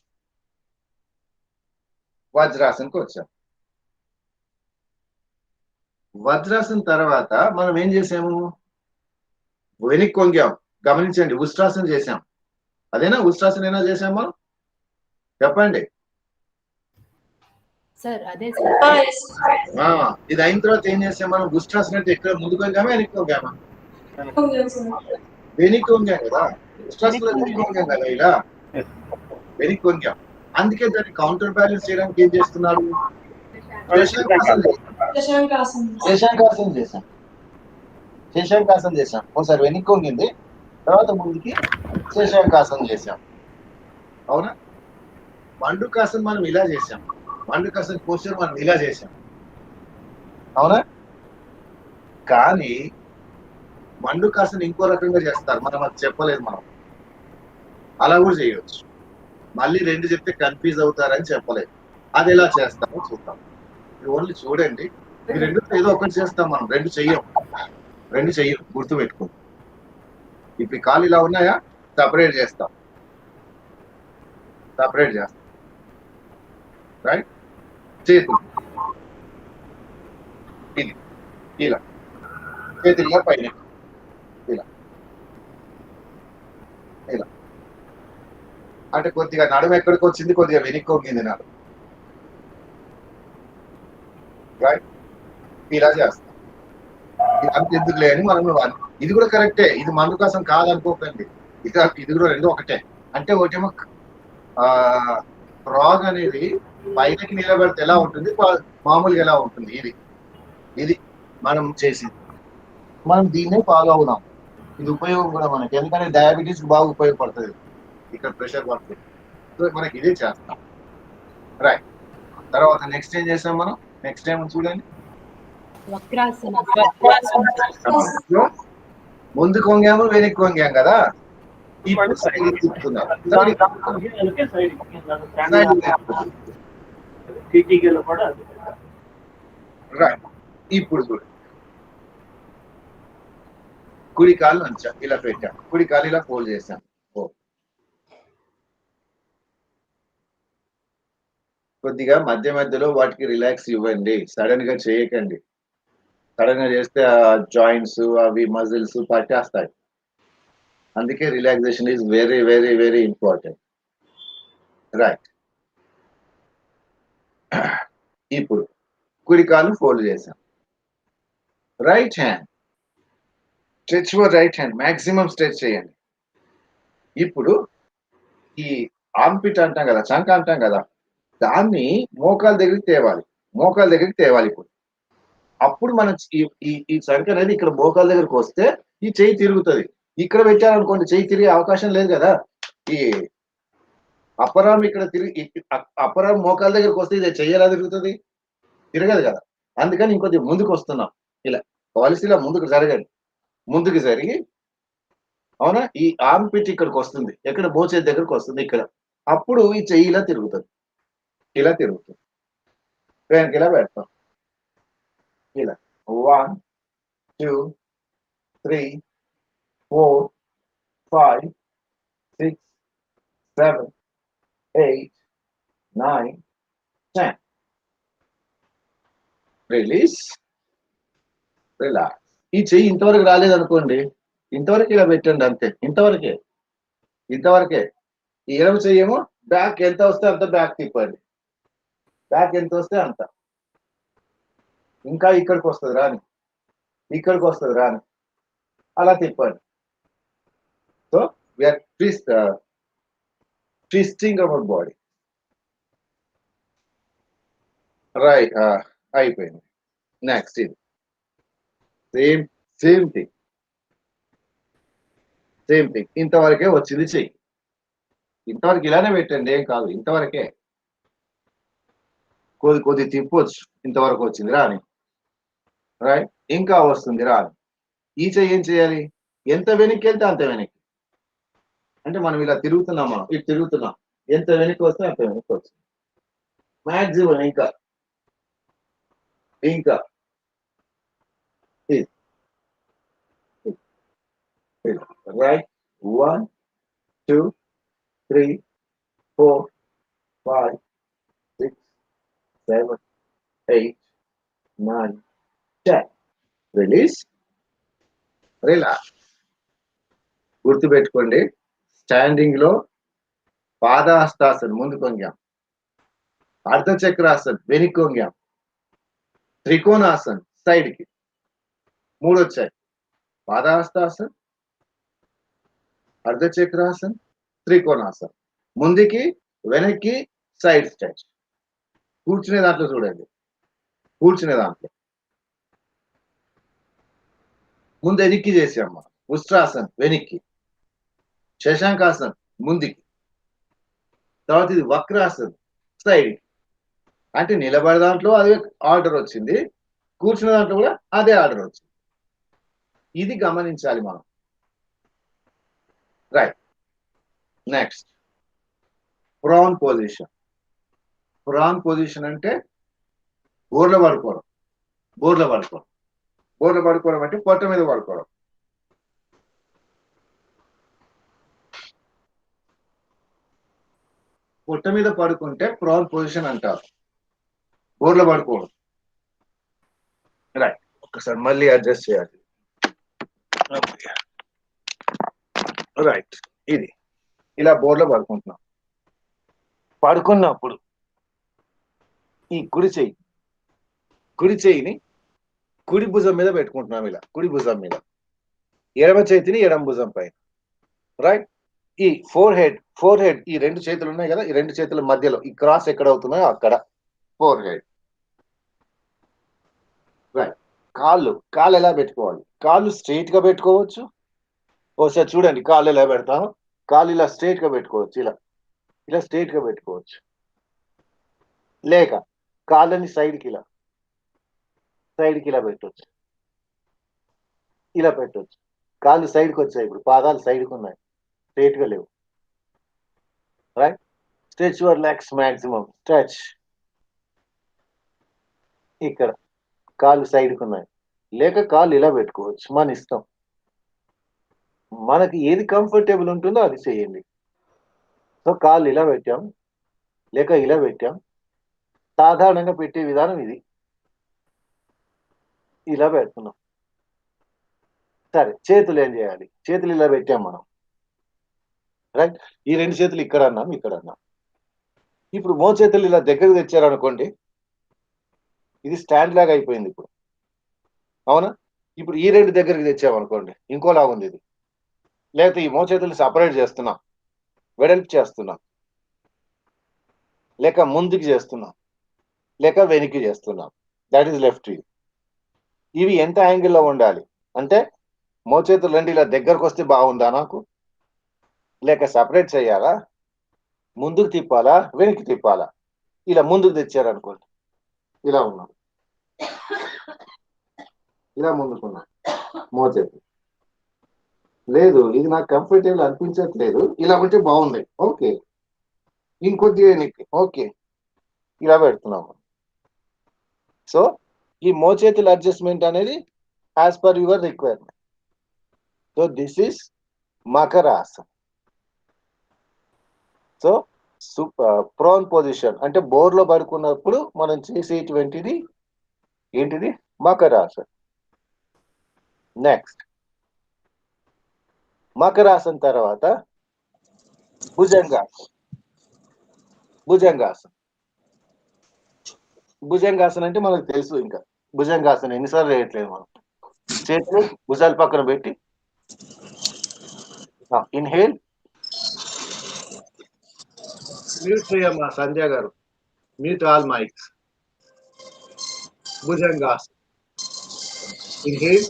వజ్రాసన తర్వాత మనం ఏం చేసాము? వెనక్కి వంగాం. గమనించండి, ఉష్ట్రాసన చేసాం. అదేనా ఉష్ట్రాసన ఏనా చేసాం మనం? చెప్పండి. ఇది అయిన తర్వాత ఏం చేసాం మనం? ఉష్ట్రాసన అంటే ఎక్కడ ముందుకు వంగామా వెనక్కి వంగామా? వెనక్కి వంగాం కదా. ఉష్ట్రాసన వెనక్కి వంగాం కదా, ఇలా వెనక్కి వంగాం. అందుకే దాన్ని కౌంటర్ బ్యాలెన్స్ చేయడానికి ఏం చేస్తున్నాడు? శశాంకాసనం చేసాం. ఒకసారి వెనక్కి వంగింది, తర్వాత ముందుకి శశాంకాసనం చేసాం. అవునా? మండుకాసనం మనం ఇలా చేసాం. మండుకాసన పోస్చర్ మనం ఇలా చేసాం. అవునా? కానీ మండుకాసన ఇంకో రకంగా చేస్తారు, మనం అది చెప్పలేదు. మనం అలా కూడా చేయవచ్చు. మళ్ళీ రెండు చెప్తే కన్ఫ్యూజ్ అవుతారని చెప్పలేదు. అది ఎలా చేస్తామో చూద్దాం. ఓన్లీ చూడండి. ఈ రెండు ఏదో ఒకటి చేస్తాం మనం, రెండు చెయ్యం గుర్తు పెట్టుకుంటాం. ఇప్పుడు కాళ్ళు ఇలా ఉన్నాయా, సపరేట్ చేస్తాం. రైట్? చేతులు ఇది ఇలా, చేతులుగా పైన ఇలా అంటే కొద్దిగా నడుము ఎక్కడికి వచ్చింది, కొద్దిగా వెనక్కి వంగింది నడుము. రైట్, ఇలా చేస్తాం. అంత ఎందుకు లేని మనం ఇది కూడా కరెక్టే, ఇది మందు కోసం కాదనుకోకండి. ఇది కూడా రెండు ఒకటే. అంటే ఒకటేమో ఫ్రాగ్ అనేది పైకి నిలబడితే ఎలా ఉంటుంది, మామూలుగా ఎలా ఉంటుంది. ఇది మనం చేసింది. మనం దీన్నే ఫాలో అవుదాం. ఇది ఉపయోగం కూడా మనకి, ఎందుకంటే డయాబెటీస్ బాగా ఉపయోగపడుతుంది ఇక్కడ ప్రెషర్ పడుతుంది. సో మనకి ఇదే చేస్తాం. రైట్, తర్వాత నెక్స్ట్ ఏం చేస్తాం మనం? నెక్స్ట్ టైం చూడండి, ముందుకు వంగాము వెనక్కి వంగాం కదా, ఇప్పుడు సైడ్ తిప్పుతున్నాం. రైట్, ఇప్పుడు చూడండి, కుడి కాలు నంచాం, ఇలా పెట్టాం, కుడి కాలు ఇలా ఫోల్డ్ చేసాం. కొద్దిగా మధ్య మధ్యలో వాటికి రిలాక్స్ ఇవ్వండి, సడన్ గా చేయకండి. సడన్ గా చేస్తే ఆ జాయింట్స్ అవి మజిల్స్ పట్టేస్తాయి. అందుకే relaxation is very very very important. Right, ఇప్పుడు కుడి కాలు ఫోల్డ్ చేసాం. Right hand stretch for right hand, maximum stretch చేయండి. ఇప్పుడు ఈ ఆర్మ్పిట్ అంటాం కదా, చంక అంటాం కదా, దాన్ని మోకాల దగ్గరికి తేవాలి. ఇప్పుడు అప్పుడు మనం ఈ చంక అనేది ఇక్కడ మోకాల దగ్గరికి వస్తే ఈ చెయ్యి తిరుగుతుంది. ఇక్కడ పెట్టారనుకోండి చెయ్యి తిరిగే అవకాశం లేదు కదా. ఈ అప్పరాం ఇక్కడ తిరిగి, అప్పరాం మోకాల దగ్గరికి వస్తే ఇది చెయ్యి ఎలా తిరుగుతుంది? తిరగదు కదా. అందుకని ఇంకొద్ది ముందుకు వస్తున్నాం, ఇలా కలిసి ఇలా ముందుకు జరగండి. ముందుకు జరిగి, అవునా, ఈ ఆర్మ్ పిట్ ఇక్కడికి వస్తుంది, ఎక్కడ మోచేతి దగ్గరకు వస్తుంది ఇక్కడ. అప్పుడు ఈ చెయ్యి ఇలా తిరుగుతుంది, వెనక్కి ఇలా పెడతాం. ఇలా 1 2 3 4 5 6 7 8 9 10. Release, relax. ఈ చెయ్యి ఇంతవరకు రాలేదనుకోండి, ఇంతవరకు ఇలా పెట్టండి, అంతే. ఇంతవరకే. ఈ ఎడమ చెయ్యేమో బ్యాక్ ఎంత వస్తే అంత బ్యాక్ తిప్పండి, బ్యాక్ ఎంత వస్తే అంత. ఇంకా ఇక్కడికి వస్తుంది రాని, అలా తిప్పండి. So we are twisting our body. Right, అయిపోయింది. నెక్స్ట్ ఇది సేమ్ థింగ్. ఇంతవరకే వచ్చింది చెయ్యి, ఇంతవరకు ఇలానే పెట్టండి, ఏం కాదు. ఇంతవరకే, కొద్ది తిప్పొచ్చు. ఇంతవరకు వచ్చింది రాని, రైట్, ఇంకా వస్తుంది రాని. ఈ చెయ్యి ఏం చేయాలి? ఎంత వెనక్కి వెళ్తే అంత వెనక్కి. అంటే మనం ఇలా తిరుగుతున్నాం, ఇటు తిరుగుతున్నాం, ఎంత వెనక్కి వస్తే అంత వెనక్కి వచ్చింది. మ్యాక్సిమం ఇంకా రైట్. 1 2 3 4 5 6 7 8 9 10. Release, relax. గుర్తుపెట్టుకోండి, స్టాండింగ్ లో పాదహస్తాసన్ ముందుకు వంగాం, అర్ధచక్రాసన్ వెనక్కి వంగాం, త్రికోణాసన్ సైడ్ కి 3 వచ్చాయి. పాదహస్తాసన్, అర్ధచక్రాసన్, త్రికోణాసన్. ముందుకి వెనక్కి సైడ్ స్ట్రెచ్. కూర్చునే దాంట్లో చూడండి, ముందు వెనక్కి చేసాం, ఉస్ట్రాసన్ వెనక్కి, శశాంకాసన్ ముందుకి, తర్వాత ఇది వక్రాసన్ సైడ్. అంటే నిలబడే దాంట్లో అదే ఆర్డర్ వచ్చింది, కూర్చునే దాంట్లో కూడా అదే ఆర్డర్ వచ్చింది. ఇది గమనించాలి మనం. Right, next prone position. అంటే బోర్ల పడుకోవడం అంటే పొట్ట మీద పడుకోవడం. పొట్ట మీద పడుకుంటే ప్రాన్ పొజిషన్ అంటారు, బోర్ల పడుకోవడం. రైట్, ఒకసారి మళ్ళీ అడ్జస్ట్ చేయాలి. రైట్, ఇది ఇలా బోర్లో పడుకుంటున్నాం. పడుకున్నప్పుడు ఈ కుడి చెయ్యిని కుడి భుజం మీద పెట్టుకుంటున్నాం, ఇలా కుడి భుజం మీద, ఎడమ చేతిని ఎడమ భుజం పైన, రైట్. ఈ ఫోర్ హెడ్ ఈ రెండు చేతులు ఉన్నాయి కదా, ఈ రెండు చేతుల మధ్యలో ఈ క్రాస్ ఎక్కడ అవుతున్నాయో అక్కడ ఫోర్ హెడ్, రైట్. కాళ్ళు ఎలా పెట్టుకోవాలి? కాళ్ళు స్ట్రైట్ గా పెట్టుకోవచ్చు. ఒకసారి చూడండి కాళ్ళు ఎలా పెడతాను. కాళ్ళు ఇలా స్ట్రైట్ గా పెట్టుకోవచ్చు, ఇలా స్ట్రైట్ గా పెట్టుకోవచ్చు. లేక కాళ్ళని సైడ్కి ఇలా పెట్టవచ్చు, ఇలా పెట్టవచ్చు. కాళ్ళు సైడ్కి వచ్చాయి, ఇప్పుడు పాదాలు సైడ్కి ఉన్నాయి, స్ట్రైట్ గా లేవు, right. Stretch your legs maximum, stretch. ఇక్కడ కాళ్ళు సైడ్కి ఉన్నాయి, లేక కాళ్ళు ఇలా పెట్టుకోవచ్చు, మన ఇష్టం. మనకి ఏది కంఫర్టబుల్ ఉంటుందో అది చేయండి. సో కాళ్ళు ఇలా పెట్టాం, లేక ఇలా పెట్టాం. సాధారణంగా పెట్టే విధానం ఇది, ఇలా పెడుతున్నాం. సరే, చేతులు ఏం చేయాలి? చేతులు ఇలా పెట్టాం మనం, రైట్. ఈ రెండు చేతులు ఇక్కడ అన్నాం, ఇక్కడ అన్నాం. ఇప్పుడు మోచేతులు ఇలా దగ్గరకు తెచ్చారనుకోండి, ఇది స్టాండ్ లాగా అయిపోయింది ఇప్పుడు, అవునా? ఇప్పుడు ఈ రెండు దగ్గరికి తెచ్చామనుకోండి, ఇంకోలా ఉంది ఇది. లేకపోతే ఈ మోచేతులు సపరేట్ చేస్తున్నాం, వెడల్పు చేస్తున్నాం, లేక ముందుకు చేస్తున్నాం, లేక వెనక్కి చేస్తున్నాం, దాట్ ఈస్ లెఫ్ట్ వ్యూ. ఇవి ఎంత యాంగిల్లో ఉండాలి అంటే, మోచేతులు రెండు ఇలా దగ్గరకు వస్తే బాగుందా నాకు, లేక సపరేట్ చేయాలా, ముందుకు తిప్పాలా, వెనక్కి తిప్పాలా? ఇలా ముందుకు తెచ్చారనుకోండి, ఇలా ఉన్నాం, ఇలా ముందుకున్నాం మోచేతులు. లేదు, ఇది నాకు కంఫర్టబుల్ అనిపించట్లేదు, ఇలా ఉంటే బాగుంది, ఓకే. ఇంకొద్ది వెనక్కి, ఓకే, ఇలా పెడుతున్నాము. సో ఈ మోచేతుల అడ్జస్ట్మెంట్ అనేది as per your requirement. So this is makarasan. So prone position అంటే బోర్లో పడుకున్నప్పుడు మనం చేసేటువంటిది ఏంటిది? మకరాసన్. నెక్స్ట్ మకరాసన్ తర్వాత భుజంగాసన్. భుజంగాసన్ అంటే మనకు తెలుసు, ఇంకా భుజంగాసన్ ఎన్నిసార్లు వేయట్లేదు మనం. చేతులు భుజాల పక్కన పెట్టి ఇన్హేల్. మ్యూట్ చేయమ్మా సంధ్య గారు, mute all mics. Bhujangasan, inhale,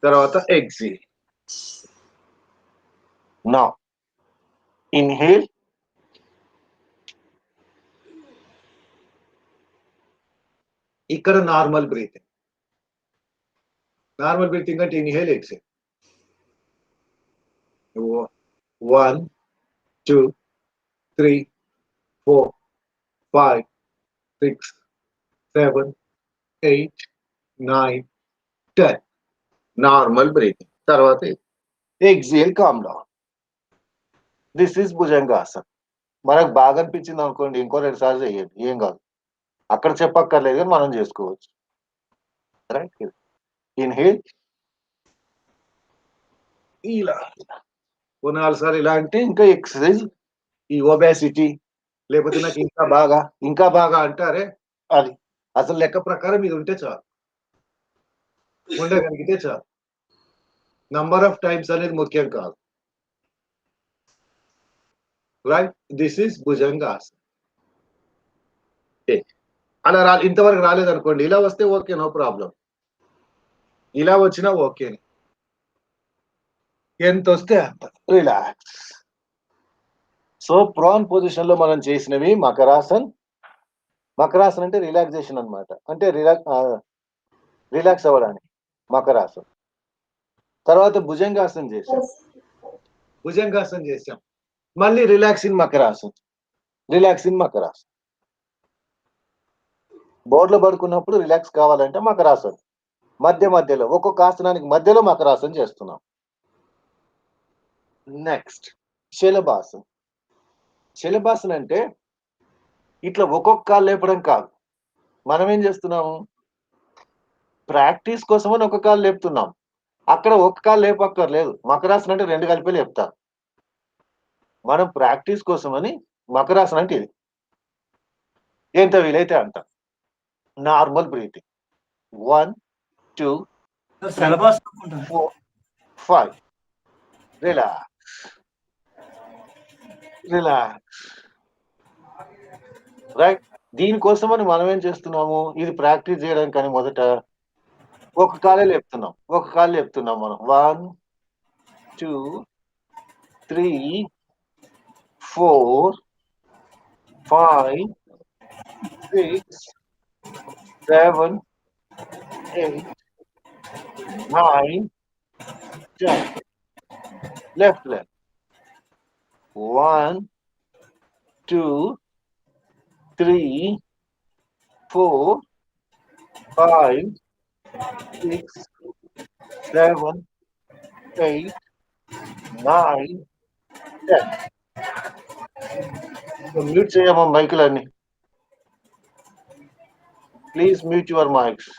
తర్వాత ఎక్సేల్. నౌ ఇన్హేల్, ఇక్కడ నార్మల్ బ్రీతింగ్. నార్మల్ బ్రీతింగ్ అంటే ఇన్హేల్, ఎక్సేల్. 1 2 3 4 5 6 7 8 9 10 normal breathing. తర్వాత exhale, calm down. This is bhujangasan. మనకు బాగా అనిపించింది అనుకోండి, ఇంకో 2 సార్లు చేయండి, ఏం కాదు. అక్కడ చెప్పక్కర్లేదు, మనం చేసుకోవచ్చు, రైట్. ఇన్హేల్, ఇలా 4 సార్లు ఇలా అంటే ఇంకా ఎక్సర్సైజ్. ఈ ఒబేసిటీ లేకపోతే నాకు ఇంకా బాగా అంటారే, అది అసలు లెక్క ప్రకారం ఇది ఉంటే చాలు, ఉండగలిగితే చాలు. నంబర్ ఆఫ్ టైమ్స్ అనేది ముఖ్యం కాదు, రైట్. This is bhujangasan. అలా ఇంతవరకు రాలేదనుకోండి, ఇలా వస్తే ఓకే, నో ప్రాబ్లం. ఇలా వచ్చినా ఓకే, ఎంత వస్తే అంత రిలాక్స్. సో ప్రాన్ పొజిషన్ లో మనం చేసినవి మకరాసన్. మకరాసన్ అంటే రిలాక్సేషన్ అన్నమాట, అంటే రిలాక్స్ అవ్వడానికి మకరాసన్. తర్వాత భుజంగాసన్ చేసాం, మళ్ళీ రిలాక్సింగ్ మకరాసన్. బోర్డులో పడుకున్నప్పుడు రిలాక్స్ కావాలంటే మకరాసన్. మధ్యలో ఒక్కొక్క ఆసనానికి మధ్యలో మకరాసన్ చేస్తున్నాం. నెక్స్ట్ శలభాసన్ అంటే ఇట్లా ఒక్కొక్క కాలు లేపడం కాదు. మనం ఏం చేస్తున్నాము, ప్రాక్టీస్ కోసమని ఒక కాలు లేపుతున్నాం. అక్కడ ఒక కాలు లేపక్కర్లేదు, మకరాసన్ అంటే 2 కలిపి లేపుతాం. మనం ప్రాక్టీస్ కోసమని మకరాసన్ అంటే ఇది ఎంత వీలైతే అంత. నార్మల్ బ్రీతింగ్ 1 2 సిలబస్ 4 5. Relax relax. రైట్. దీనికోసమని మనం ఏం చేస్తున్నాము, ఇది ప్రాక్టీస్ చేయడానికి అని మొదట ఒక కాలే లేపుతున్నాం మనం. 1 2 3 4 5 6 7 8 9 10. Left. 1 2 3 4 5 6 7 8 9 10. మ్యూట్ చేయమ్మా మైకులన్నీ. Please mute your mics.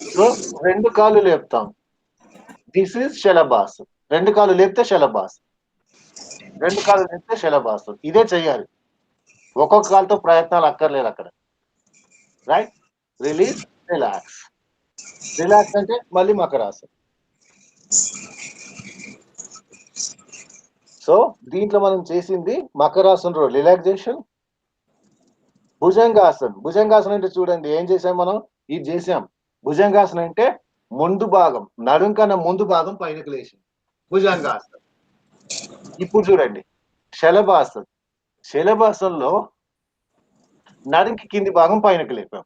So 2 కాళ్ళు లేపుతాం. This is శలభాసన్. 2 కాళ్ళు లేపితే శలభాసన్. 2 కాళ్ళు లేపితే శలభాసన్. ఇదే చెయ్యాలి. ఒక్కొక్క కాలుతో ప్రయత్నాలు అక్కర్లేదు అక్కడ. రైట్. Release, relax. రిలాక్స్ అంటే మళ్ళీ మకరాసన్. సో దీంట్లో మనం చేసింది మకరాసన్ రో రిలాక్సేషన్. భుజంగాసనం అంటే చూడండి ఏం చేసాం మనం, ఇది చేసాం. భుజంగాసనం అంటే ముందు భాగం, నడుం కన్నా ముందు భాగం పైనకి లేచి భుజంగాసనం. ఇప్పుడు చూడండి శలభాసనంలో నడుంకి కింది భాగం పైనకి లేపాం.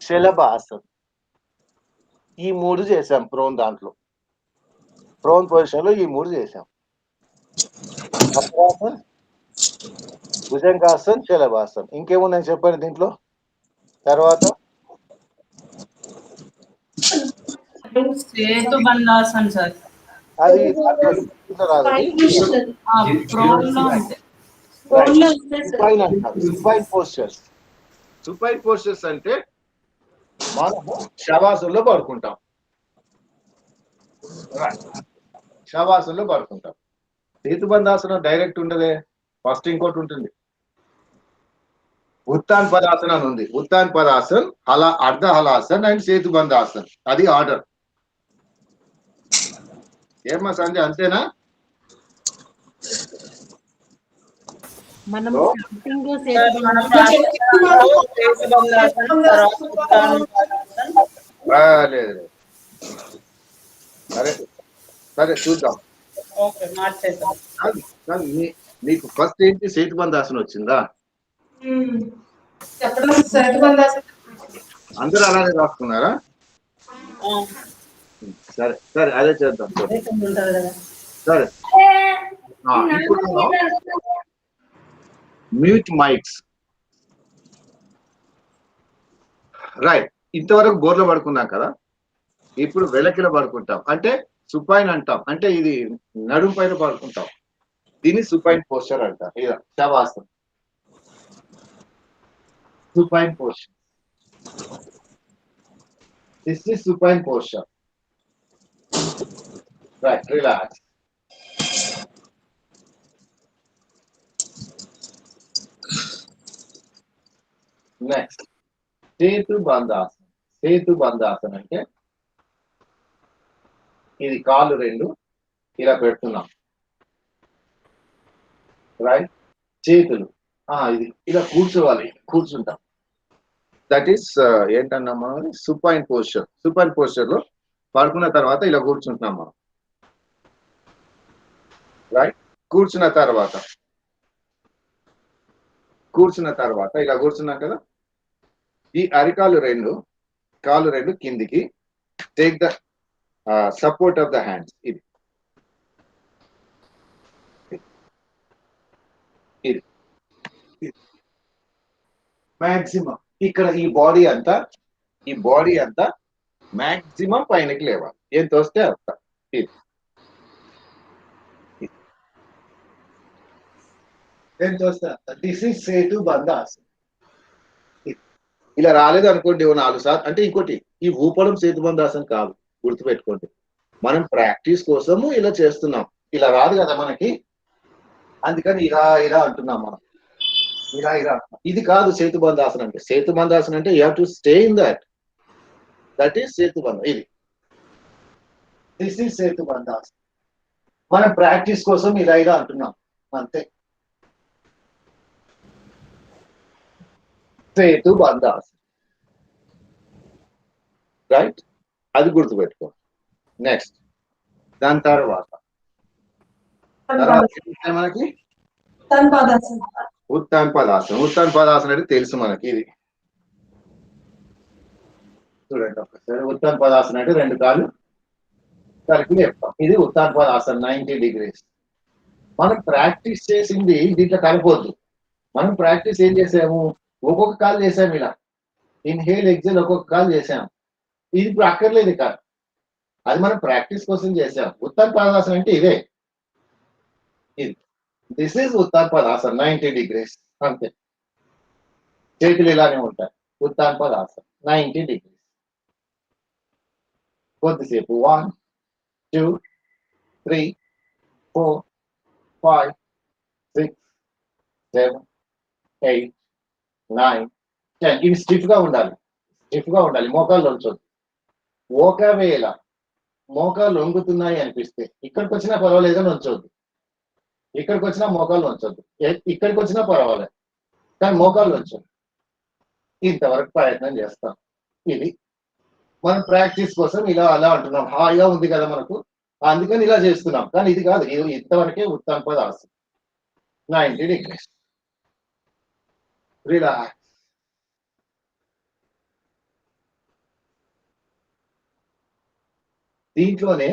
శలభాసనం. ఈ 3 చేసాం ప్రోన్ దాంట్లో. ప్రోన్ పొజిషన్ లో ఈ 3 చేసాం. మకరాసన్, భుజంగాసన్, శలభాసన్. ఇంకేమున్నాయి చెప్పండి దీంట్లో. తర్వాత సేతుబంధాసన్ సార్. అది సుపైన్ పోస్చర్స్ అంటే మనము శవాసంలో పడుకుంటాం. సేతుబంధాసనం డైరెక్ట్ ఉండదే, ఫస్ట్ ఇంకోటి ఉంటుంది. ఉత్తాన్ పదాసన్ అని ఉంది. ఉత్తాన్ పదాసన్, అర్ధ హలాసన్ అండ్ సేతుబంధాసన్. అది ఆర్డర్. ఏమా సంజయ్, అంతేనా? లేదు. సరే చూద్దాం. మీకు ఫస్ట్ ఏంటి, సేతుబంధాసనం వచ్చిందా? అందరూ అలానే రాసుకున్నారా? సరే అదే చేద్దాం. సరే ఇప్పుడు మ్యూట్ మైక్స్. రైట్. ఇంతవరకు బోర్లో పడుకున్నాం కదా, ఇప్పుడు వెలకిలో పడుకుంటాం. అంటే సుపైన్ అంటాం. అంటే ఇది నడుం పైన పడుకుంటాం. దీన్ని సుపైన్ పోస్చర్ అంటాం. ఇదా శవాసనం, supine posture. This is supine posture. Right, relax. Next, Setubandhasana. Setubandhasana అంటే ఇది కాళ్ళు 2 ఇలా పెడుతున్నాం. రైట్. చేతులు ఇది ఇలా కూర్చోవాలి, కూర్చుంటాం. దట్ ఈస్ ఏంటన్నాం మనం, సుపైన్ పోస్చర్. సుపైన్ పోస్చర్ లో పడుకున్న తర్వాత ఇలా కూర్చుంటున్నాం మనం. రైట్. కూర్చున్న తర్వాత ఇలా కూర్చున్నాం కదా, ఈ అరికాలు 2 కాళ్ళు 2 కిందికి. Take the support of the hands. ఇది మాక్సిమం ఇక్కడ ఈ బాడీ అంతా మాక్సిమం పైనకి లేవాలి. ఏం తోస్తే అంత. ఏం తోస్తే అంత. దిస్ ఇస్ సేతుబంధాసనం. ఇలా రాలేదు అనుకోండి 4 సార్లు. అంటే ఇంకోటి, ఈ ఊపడం సేతుబంధాసనం కాదు, గుర్తుపెట్టుకోండి. మనం ప్రాక్టీస్ కోసము ఇలా చేస్తున్నాం. ఇలా రాదు కదా మనకి, అందుకని ఇలా అంటున్నాం మనం. ఇలా ఇలా ఇది కాదు సేతుబంధాసన అంటే. సేతుబంధాసన అంటే you have to stay in that is setubandha. ఇది దిస్ ఈస్ సేతుబంధాసన. మనం ప్రాక్టీస్ కోసం ఇలా ఇలా అంటున్నాం అంతే. సేతుబంధాసన, రైట్? అది గుర్తుపెట్టుకో. నెక్స్ట్ దాని తర్వాత మనకి ఉత్తానపాదాసనం. ఉత్తానపాదాసనం అంటే తెలుసు మనకి. ఇది చూడండి ఒకసారి. ఉత్తానపాదాసనం అంటే రెండు కాళ్ళు కలిపి చెప్తాం. ఇది ఉత్తానపాదాసనం 90 degrees. మనం ప్రాక్టీస్ చేసింది దీంట్లో కలపొద్దు. మనం ప్రాక్టీస్ ఏం చేసాము, ఒక్కొక్క కాలు చేసాము ఇలా. ఇన్హేల్ ఎగ్జేల్ ఒక్కొక్క కాలు చేసాము. ఇది ఇప్పుడు అక్కర్లేదు కాదు, అది మనం ప్రాక్టీస్ కోసం చేసాం. ఉత్తానపాదాసనం అంటే ఇదే. ఇది దిస్ ఈజ్ ఉత్తానపాదాసన 90 degrees అంతే. చేతులు ఇలానే ఉంటాయి. ఉత్తానపాదాసన 90 degrees. కొద్దిసేపు 1 2 3 4 5 6 7 8 9 10. ఇవి స్టిఫ్ గా ఉండాలి. స్టిఫ్ గా ఉండాలి. మోకాళ్ళు ఉంచొద్దు. ఒకవేళ మోకాళ్ళు వంగుతున్నాయి అనిపిస్తే ఇక్కడికి వచ్చినా పర్వాలేదు అని ఉంచొద్దు. ఇక్కడికి వచ్చినా మోకాళ్ళు ఉంచొద్దు. ఇక్కడికి వచ్చినా పర్వాలేదు కానీ మోకాళ్ళు ఉంచొద్దు. ఇంతవరకు ప్రయత్నం చేస్తాం. ఇది మనం ప్రాక్టీస్ కోసం ఇలా అలా అంటున్నాం. హాయిగా ఉంది కదా మనకు, అందుకని ఇలా చేస్తున్నాం. కానీ ఇది కాదు, ఇది ఇంతవరకే ఉత్తానపాదాసన 90 degrees. రిలాక్స్. దీంట్లోనే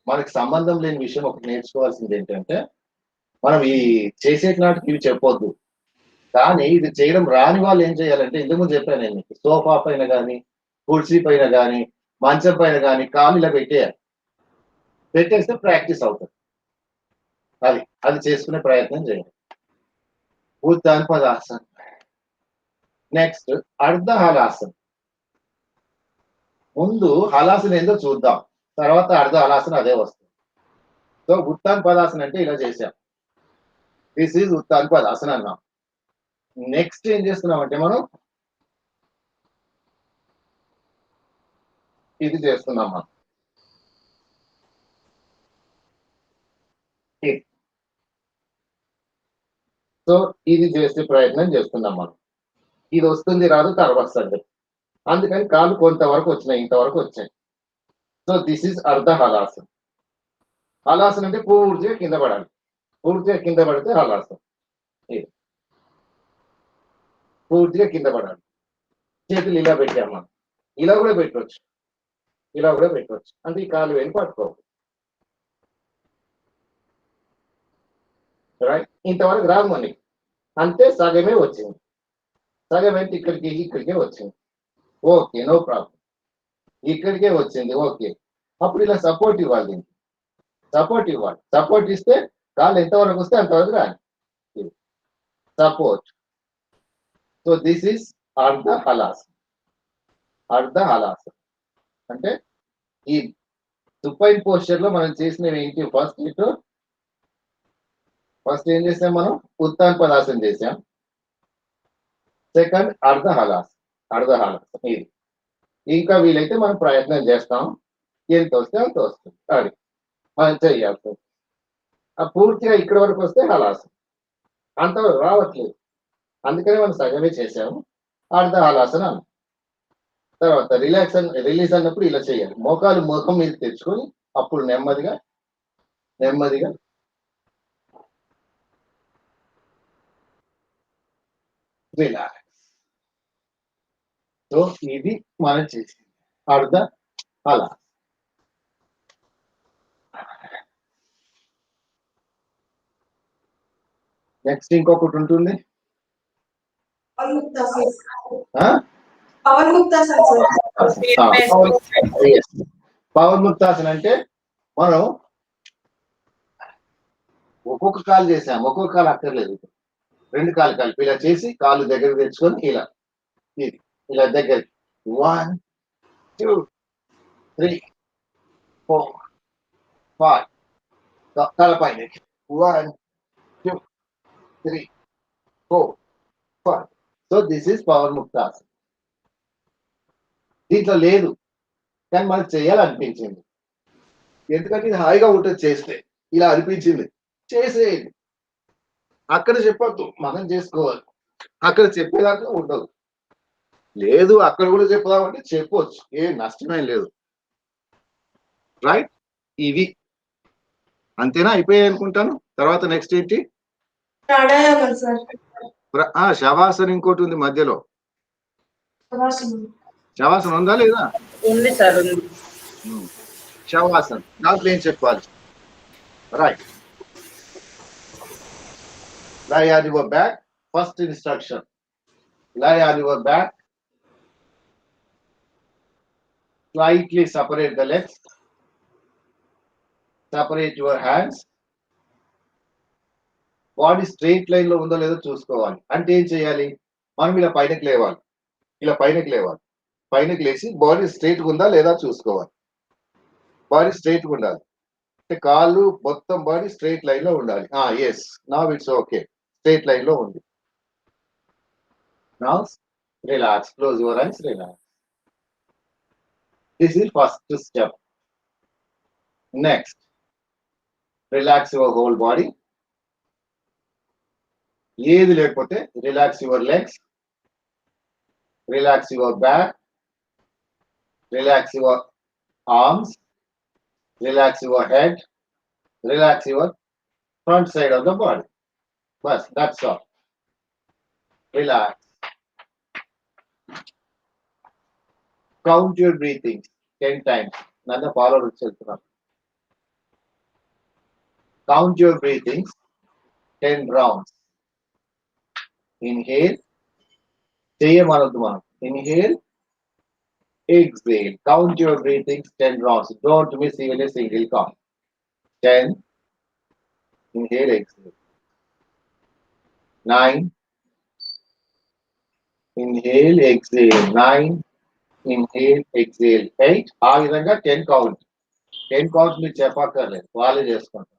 మనకి సంబంధం లేని విషయం ఒకటి నేర్చుకోవాల్సింది ఏంటంటే, మనం ఈ చేసేటి నాటికి ఇవి చెప్పొద్దు. కానీ ఇది చేయడం రాని వాళ్ళు ఏం చేయాలంటే, ఇంతకుముందు చెప్పాను నేను మీకు, సోఫా పైన కానీ కుర్చీ పైన కానీ మంచం పైన కానీ కాలు ఇలా పెట్టేయాలి. పెట్టేస్తే ప్రాక్టీస్ అవుతుంది. అది చేసుకునే ప్రయత్నం చేయాలి. ఉత్తానపాదాసన. నెక్స్ట్ అర్ధ హలాసన. ముందు హలాసన ఏందో చూద్దాం, తర్వాత అర్ధ హలాసన అదే వస్తుంది. సో ఉత్తానపాదాసన అంటే ఇలా చేసాం. దిస్ ఈజ్ ఉత్తానపాదాసన అన్నాం. నెక్స్ట్ ఏం చేస్తున్నామంటే మనం ఇది చేస్తున్నాం. మనం సో ఇది చేసే ప్రయత్నం చేస్తున్నాం మనం. ఇది వస్తుంది రాదు తర్వాత సంగతి. అందుకని కాళ్ళు కొంతవరకు వచ్చినాయి, ఇంతవరకు వచ్చాయి. సో దిస్ ఈజ్ అర్ధ హలాసన. హలాసన అంటే పూర్తిగా కింద పడాలి. పూర్తిగా కింద పడితే హలాసన. ఇది పూర్తిగా కింద పడాలి. చేతులు ఇలా పెట్టాం మనం. ఇలా కూడా పెట్టవచ్చు, ఇలా కూడా పెట్టవచ్చు. అంటే ఈ కాలు వెళ్ళి పట్టుకోవాలి. రైట్? ఇంతవరకు రాదు మనకి, అంతే. సగమే వచ్చింది. సగం అయితే ఇక్కడికే వచ్చింది. Okay, no problem. ఇక్కడికే వచ్చింది. ఓకే, అప్పుడు ఇలా సపోర్ట్ ఇవ్వాలి. దీనికి సపోర్ట్ ఇవ్వాలి. సపోర్ట్ ఇస్తే కాళ్ళు ఎంతవరకు వస్తే అంతవరకు రాని సపోర్ట్. సో దిస్ ఈస్ అర్ధ హలాసన. అర్ధ హలాసన అంటే ఈ సుపైన్ పోస్చర్ లో మనం చేసినవి ఏంటి? ఫస్ట్ ఏం చేసాం మనం? ఉత్తానపాదాసన చేసాం. సెకండ్ అర్ధ హలాసన. అర్ధ హలాసన ఇది. ఇంకా వీలైతే మనం ప్రయత్నం చేస్తాం. ఎంత వస్తే అంత వస్తుంది. అది మనం చెయ్యాల్సి. పూర్తిగా ఇక్కడి వరకు వస్తే హలాసన, అంతవరకు రావట్లేదు. అందుకనే మనం సగమే చేసాము. అర్ధ హలాసన అన్న తర్వాత రిలీజ్ అన్నప్పుడు ఇలా చేయాలి. మోకాలు ముఖం మీద తెచ్చుకొని అప్పుడు నెమ్మదిగా రిలాక్స్. సో ఇది మనం చేసింది అర్ధ హలాసన. నెక్స్ట్ ఇంకొకటి ఉంటుంది. పవన్ ముక్తాసన అంటే మనం ఒక్కొక్క కాలు చేసాం. ఒక్కొక్క కాలు అక్కర్లేదు. రెండు కాలు కలిపి ఇలా చేసి కాలు దగ్గర తెచ్చుకొని ఇలా ఇది ఇలా దగ్గరికి 1 2 3 4 5 తల పైన 1 2 3 4 Fine. So this is Pawan ముక్తాసన్. దీంట్లో లేదు కానీ మనకు చేయాలనిపించింది, ఎందుకంటే ఇది హాయిగా ఉంటుంది చేస్తే. ఇలా అనిపించింది చేసేయండి. అక్కడ చెప్పొద్దు, మనం చేసుకోవాలి. అక్కడ చెప్పేదాంట్లో ఉండదు. లేదు అక్కడ కూడా చెప్పుదామంటే చెప్పొచ్చు, ఏ నష్టమేం లేదు. రైట్, ఇవి అంతేనా? అయిపోయాయి అనుకుంటాను. తర్వాత నెక్స్ట్ ఏంటి? శవాసన ఇంకోటి ఉంది మధ్యలో. శవాసన ఉందా లేదా? ఉంది సార్, ఉంది. శవాసన దాంట్లో ఏం చెప్పాలి? Right, lie on your back. First instruction, lie on your back, slightly separate the legs, separate your hands. Body straight line లో ఉందో లేదో చూసుకోవాలి. అంటే ఏం చేయాలి? మనం ఇలా పైనకి లేవాలి, ఇలా పైనకి లేవాలి. పైనకి లేచి బాడీ స్ట్రైట్ ఉందా లేదా చూసుకోవాలి. బాడీ స్ట్రైట్ ఉండాలి, అంటే కాళ్ళు మొత్తం బాడీ స్ట్రైట్ లైన్ లో ఉండాలి. Yes, now it's okay, straight line లో ఉంది. Now relax, close your eyes, relax. This is first step. Next, relax your whole body. ఏది లేకపోతే relax your legs, relax your back, relax your arms, relax your head, relax your front side of the body. Bas, that's all. Relax. Count your breathing 10 times. Nana follow itself. Count your breathings 10 rounds. Inhale. Inhale. Exhale. Count your breathings 10 rounds. Don't miss even a single count. 10. Inhale, exhale. 9. Inhale, exhale. 9. Inhale, exhale. 8. ఆ విధంగా 10 count. 10 count మీరు చెప్పక్కర్లేదు, వాళ్ళే చేసుకుంటారు.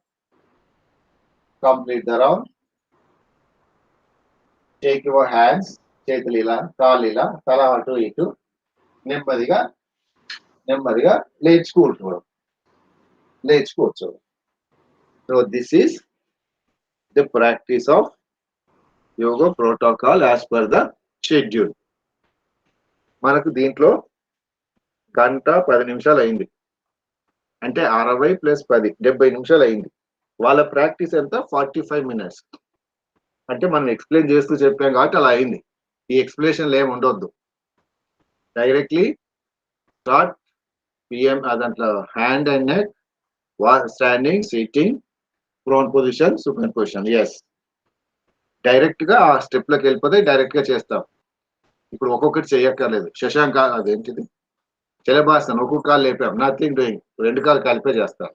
Complete the round. Take your hands, చేతులు ఇలా, కాళ్ళు ఇలా, తల అటు ఇటు, నెమ్మదిగా నెమ్మదిగా లేచి కూర్చోవడం. So this is the practice of yoga protocol as per the schedule. మనకు దీంట్లో 1 గంట 10 నిమిషాలు అయింది, అంటే 60 + 10 70 నిమిషాలు అయింది. వాళ్ళ ప్రాక్టీస్ ఎంత? 45 minutes. అంటే మనం ఎక్స్ప్లెయిన్ చేస్తూ చెప్పాం కాబట్టి అలా అయింది. ఈ ఎక్స్ప్లెనేషన్లు ఏమి ఉండొద్దు, డైరెక్ట్లీ స్టార్ట్. పిఎం దాంట్లో hand and neck, standing, sitting, prone position, super position. Yes, direct గా ఆ స్టెప్ లోకి వెళ్ళిపోతే డైరెక్ట్ గా చేస్తాం. ఇప్పుడు ఒక్కొక్కటి చేయక్కర్లేదు. శశాంక అదేంటిది శలభాసనం, ఒక్కొక్క కాలు లేపాం, నథింగ్ డూయింగ్, 2 కాలు కలిపే చేస్తాం.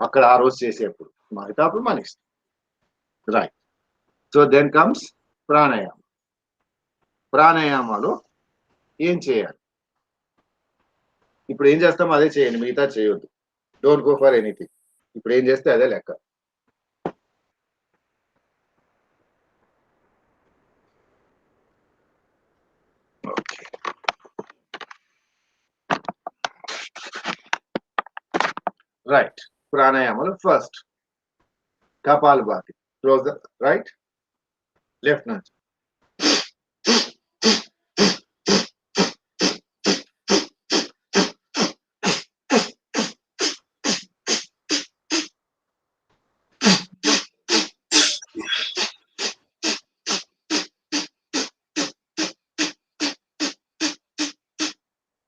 అక్కడ ఆ రోజు చేసేప్పుడు మిగతా అప్పుడు మన ఇష్టం. రైట్, సో దెన్ కమ్స్ ప్రాణాయామం. ప్రాణాయామాలు ఏం చేయాలి? ఇప్పుడు ఏం చేస్తామో అదే చేయండి, మిగతా చేయొద్దు. Don't go for anything. ఇప్పుడు ఏం చేస్తే అదే లెక్క. రైట్, ప్రాణాయామాలు. First kapalbhati. Close the right, left నుంచి.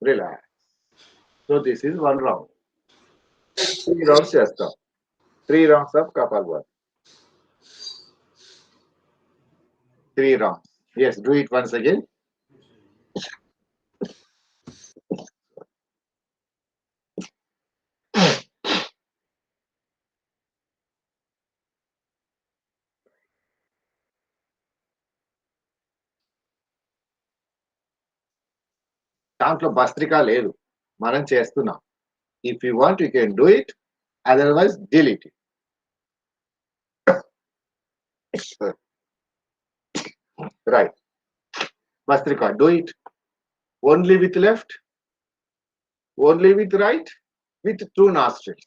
Relax. So this is 1 round. 3 rounds చేస్తాం. 3 rounds of Kapalbhati. 3 rounds. Yes, do it once again. దాంట్లో భస్త్రిక లేదు, మనం చేస్తున్నాం. If you want you can do it, otherwise delete it. Right. Vastrika, do it. Only with left, only with right, with two nostrils.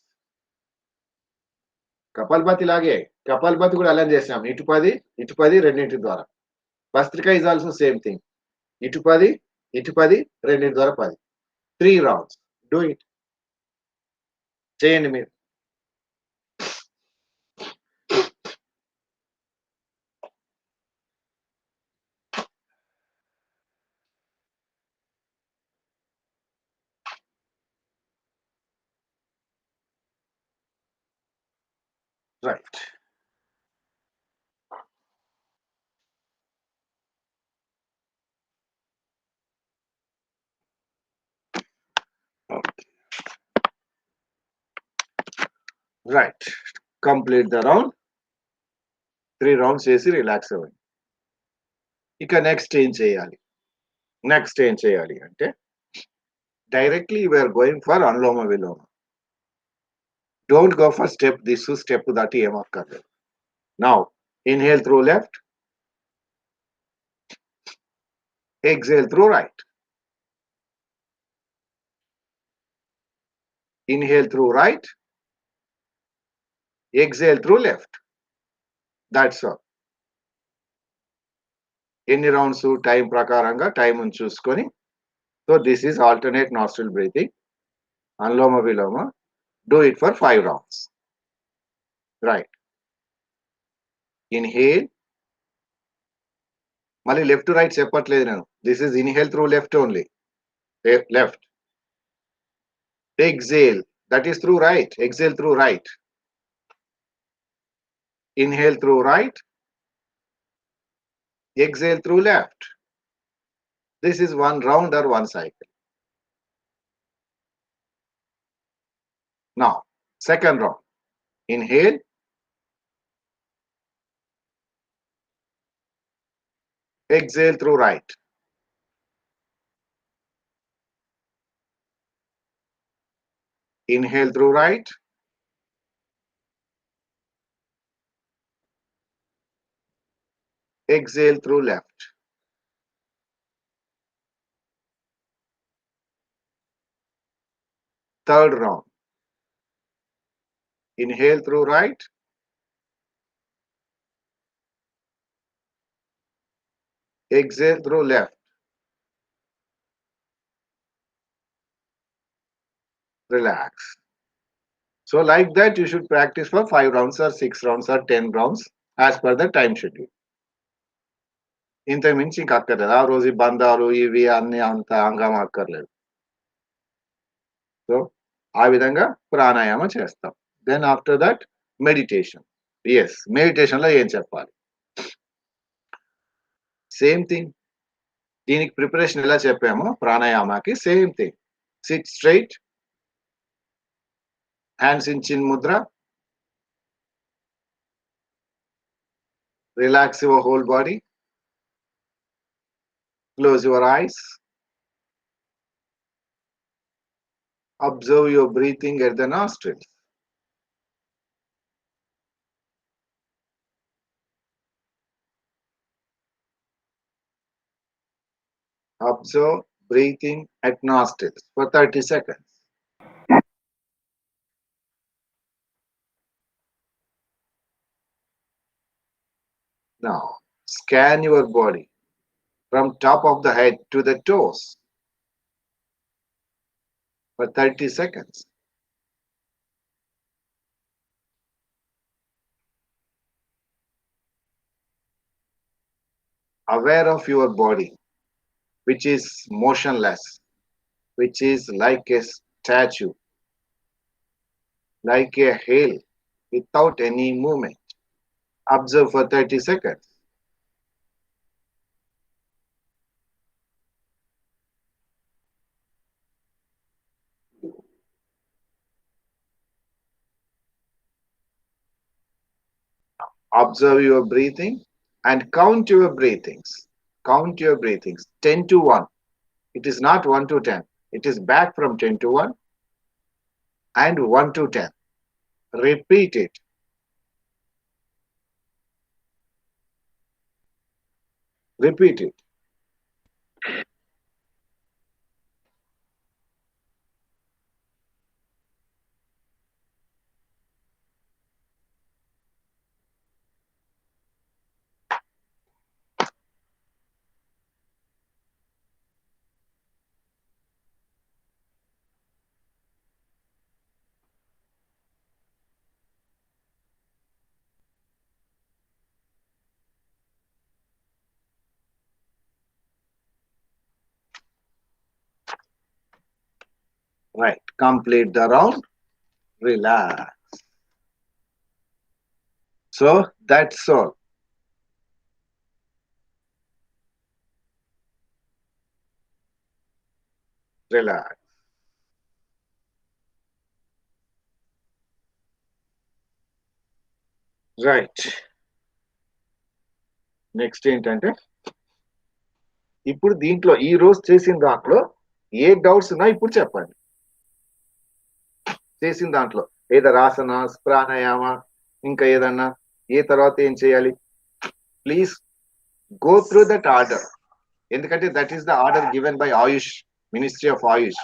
Kapalbhati లాగే కపాల్భాతి కూడా అలా చేసాం, ఇటు 10 రెండింటి ద్వారా. Bhastrika is also same thing. ఇటు 10 రెండింటి ద్వారా 10. 3 rounds. Do it. చేయండి మీరు. Right. Okay. Right. Complete the round. 3 rounds చేసి రిలాక్స్ అవ్వండి. ఇక నెక్స్ట్ ఏం చేయాలి అంటే directly we are going for anulom vilom. Don't go for step this step that ఏమక్కర్లేదు. Now inhale through left, exhale through right. Inhale through right, exhale through left. That's all. Any rounds time prakaranga time చూసుకొని. So this is alternate nostril breathing. Anuloma viloma. Do it for 5 rounds. Right. Inhale. మళ్ళీ left to right చెప్పట్లేదు నేను. This is inhale through left only. Left. Exhale. That is through right. Exhale through right. Inhale through right. Exhale through left. This is one round or one cycle. Now, second round. Inhale. Exhale through right. Inhale through right. Exhale through left. Third round. Inhale through right. Exhale through left. Relax. So like that you should practice for 5 rounds or 6 rounds or 10 rounds as per the time schedule. ఇంతకు మించి ఇంకా అక్కర్లేదు. ఆ రోజు బంధాలు ఇవి అన్ని అంత హంగామా అక్కర్లేదు. సో ఆ విధంగా ప్రాణాయామం చేస్తాం. Then after that meditation. Yes, meditation లో ఏం చెప్పాలి? Same thing. దీనికి ప్రిపరేషన్ ఎలా చెప్పామో ప్రాణాయామాకి same thing. Sit straight, hands in chin mudra, relax your whole body, close your eyes, observe your breathing at the nostrils. Observe breathing at nostrils for 30 seconds. Now, scan your body from top of the head to the toes for 30 seconds. Aware of your body, which is motionless, which is like a statue, like a hill without any movement. Observe for 30 seconds. Observe your breathing and count your breathings. Count your breathings. 10 to 1. It is not 1 to 10. It is back from 10 to 1 and 1 to 10. Repeat it. Repeat it. Right. Complete the round. Relax. So that's all. Relax. Right next ఏంటంటే ఇప్పుడు దీంట్లో ఈ రోజు చేసిన దాంట్లో ఏ doubts ఉన్నా ఇప్పుడు చెప్పండి. చేసిన దాంట్లో ఏదో ఆసన ప్రాణాయామ ఇంకా ఏదన్నా ఏ తర్వాత ఏం చేయాలి please go through that order. ఎందుకంటే that is the order given by Ayush, ministry of Ayush.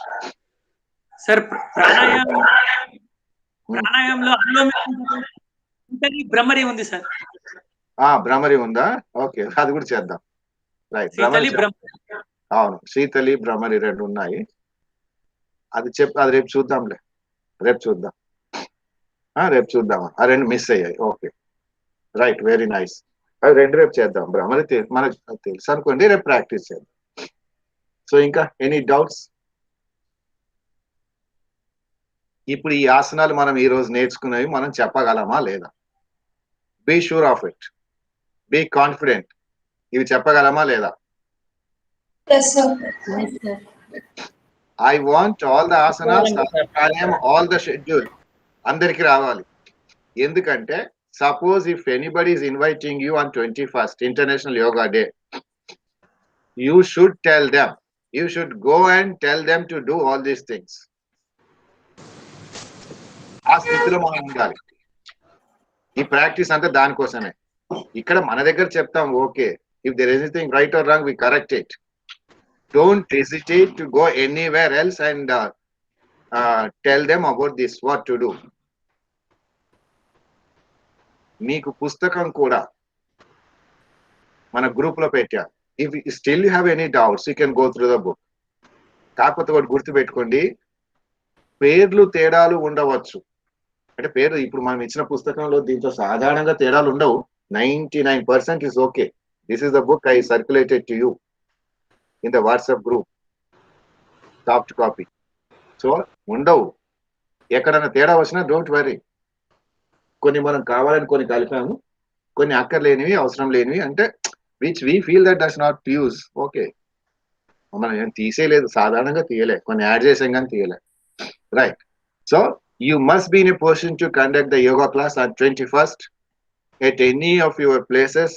Sir ప్రాణాయామంలో భ్రమరి ఉంది సార్. భ్రమరి ఉందా? ఓకే, అది కూడా చేద్దాం. రైట్, అవును, శీతలి భ్రమరి రెండు ఉన్నాయి. అది అది రేపు చూద్దాంలే, రేపు చూద్దాం. ఆ రెండు మిస్ అయ్యాయి. Okay, right, very nice. అవి రెండు రేపు చేద్దాం. భ్రమరి మనకు తెలుసు అనుకోండి, రేపు ప్రాక్టీస్ చేద్దాం. సో ఇంకా ఎనీ డౌట్స్? ఇప్పుడు ఈ ఆసనాలు మనం ఈ రోజు నేర్చుకునేవి మనం చెప్పగలమా లేదా? Be sure of it, be confident. ఇవి చెప్పగలమా లేదా? I want all the asanas, all the schedule అందరికి రావాలి. ఎందుకంటే suppose if anybody is inviting you on 21st international yoga day, you should tell them, you should go and tell them to do all these things. ఆ స్థితిలో మనం ఉండాలి. ఈ practice అంతా దానికోసమే. ఇక్కడ మన దగ్గర చెప్తాం, okay, if there is anything right or wrong, we correct it. Don't hesitate to go anywhere else and tell them about this what to do. మీకు పుస్తకం కూడా మన గ్రూప్ లో పెట్టా. If still you have any doubts, you can go through the book. కాకపోతే ఒకటి గుర్తుపెట్టుకోండి, పేర్లు తేడాలు ఉండవచ్చు. అంటే పేరు ఇప్పుడు మనం ఇచ్చిన పుస్తకంలో దీంట్లో సాధారణంగా తేడాలు ఉండవు. 99% is okay. This is the book I circulated to you in the WhatsApp group, soft copy. So ఉండవు. ఎక్కడైనా తేడా వచ్చినా డోంట్ వరీ. కొన్ని మనం కావాలని కొన్ని కలిపాము, కొన్ని అక్కర్లేనివి, అవసరం లేనివి, అంటే which we feel that does not use. Okay, మనం ఏం తీసేయలేదు, సాధారణంగా తీయలే, కొన్ని యాడ్ చేసాం కానీ తీయలే. Right. So you must be in a position to conduct the yoga class on 21st at any of your places.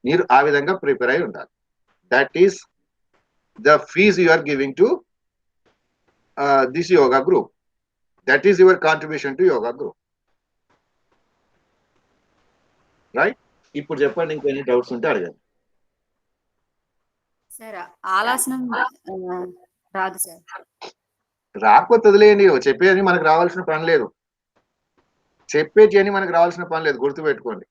మీరు ఆ విధంగా ప్రిపేర్ అయి ఉండాలి. That is the fees you are giving to this yoga group. That is your contribution to yoga group. Right. ఇప్పుడు చెప్పండి, ఇంకెన్ని doubts ఉంటే అడగండి. సార్ ఆలాసనం రాదు సార్. రాకపోతే వదిలేయండి. చెప్పేది మనకు రావాల్సిన పని లేదు, చెప్పేటి అని మనకు రావాల్సిన పని లేదు. గుర్తుపెట్టుకోండి.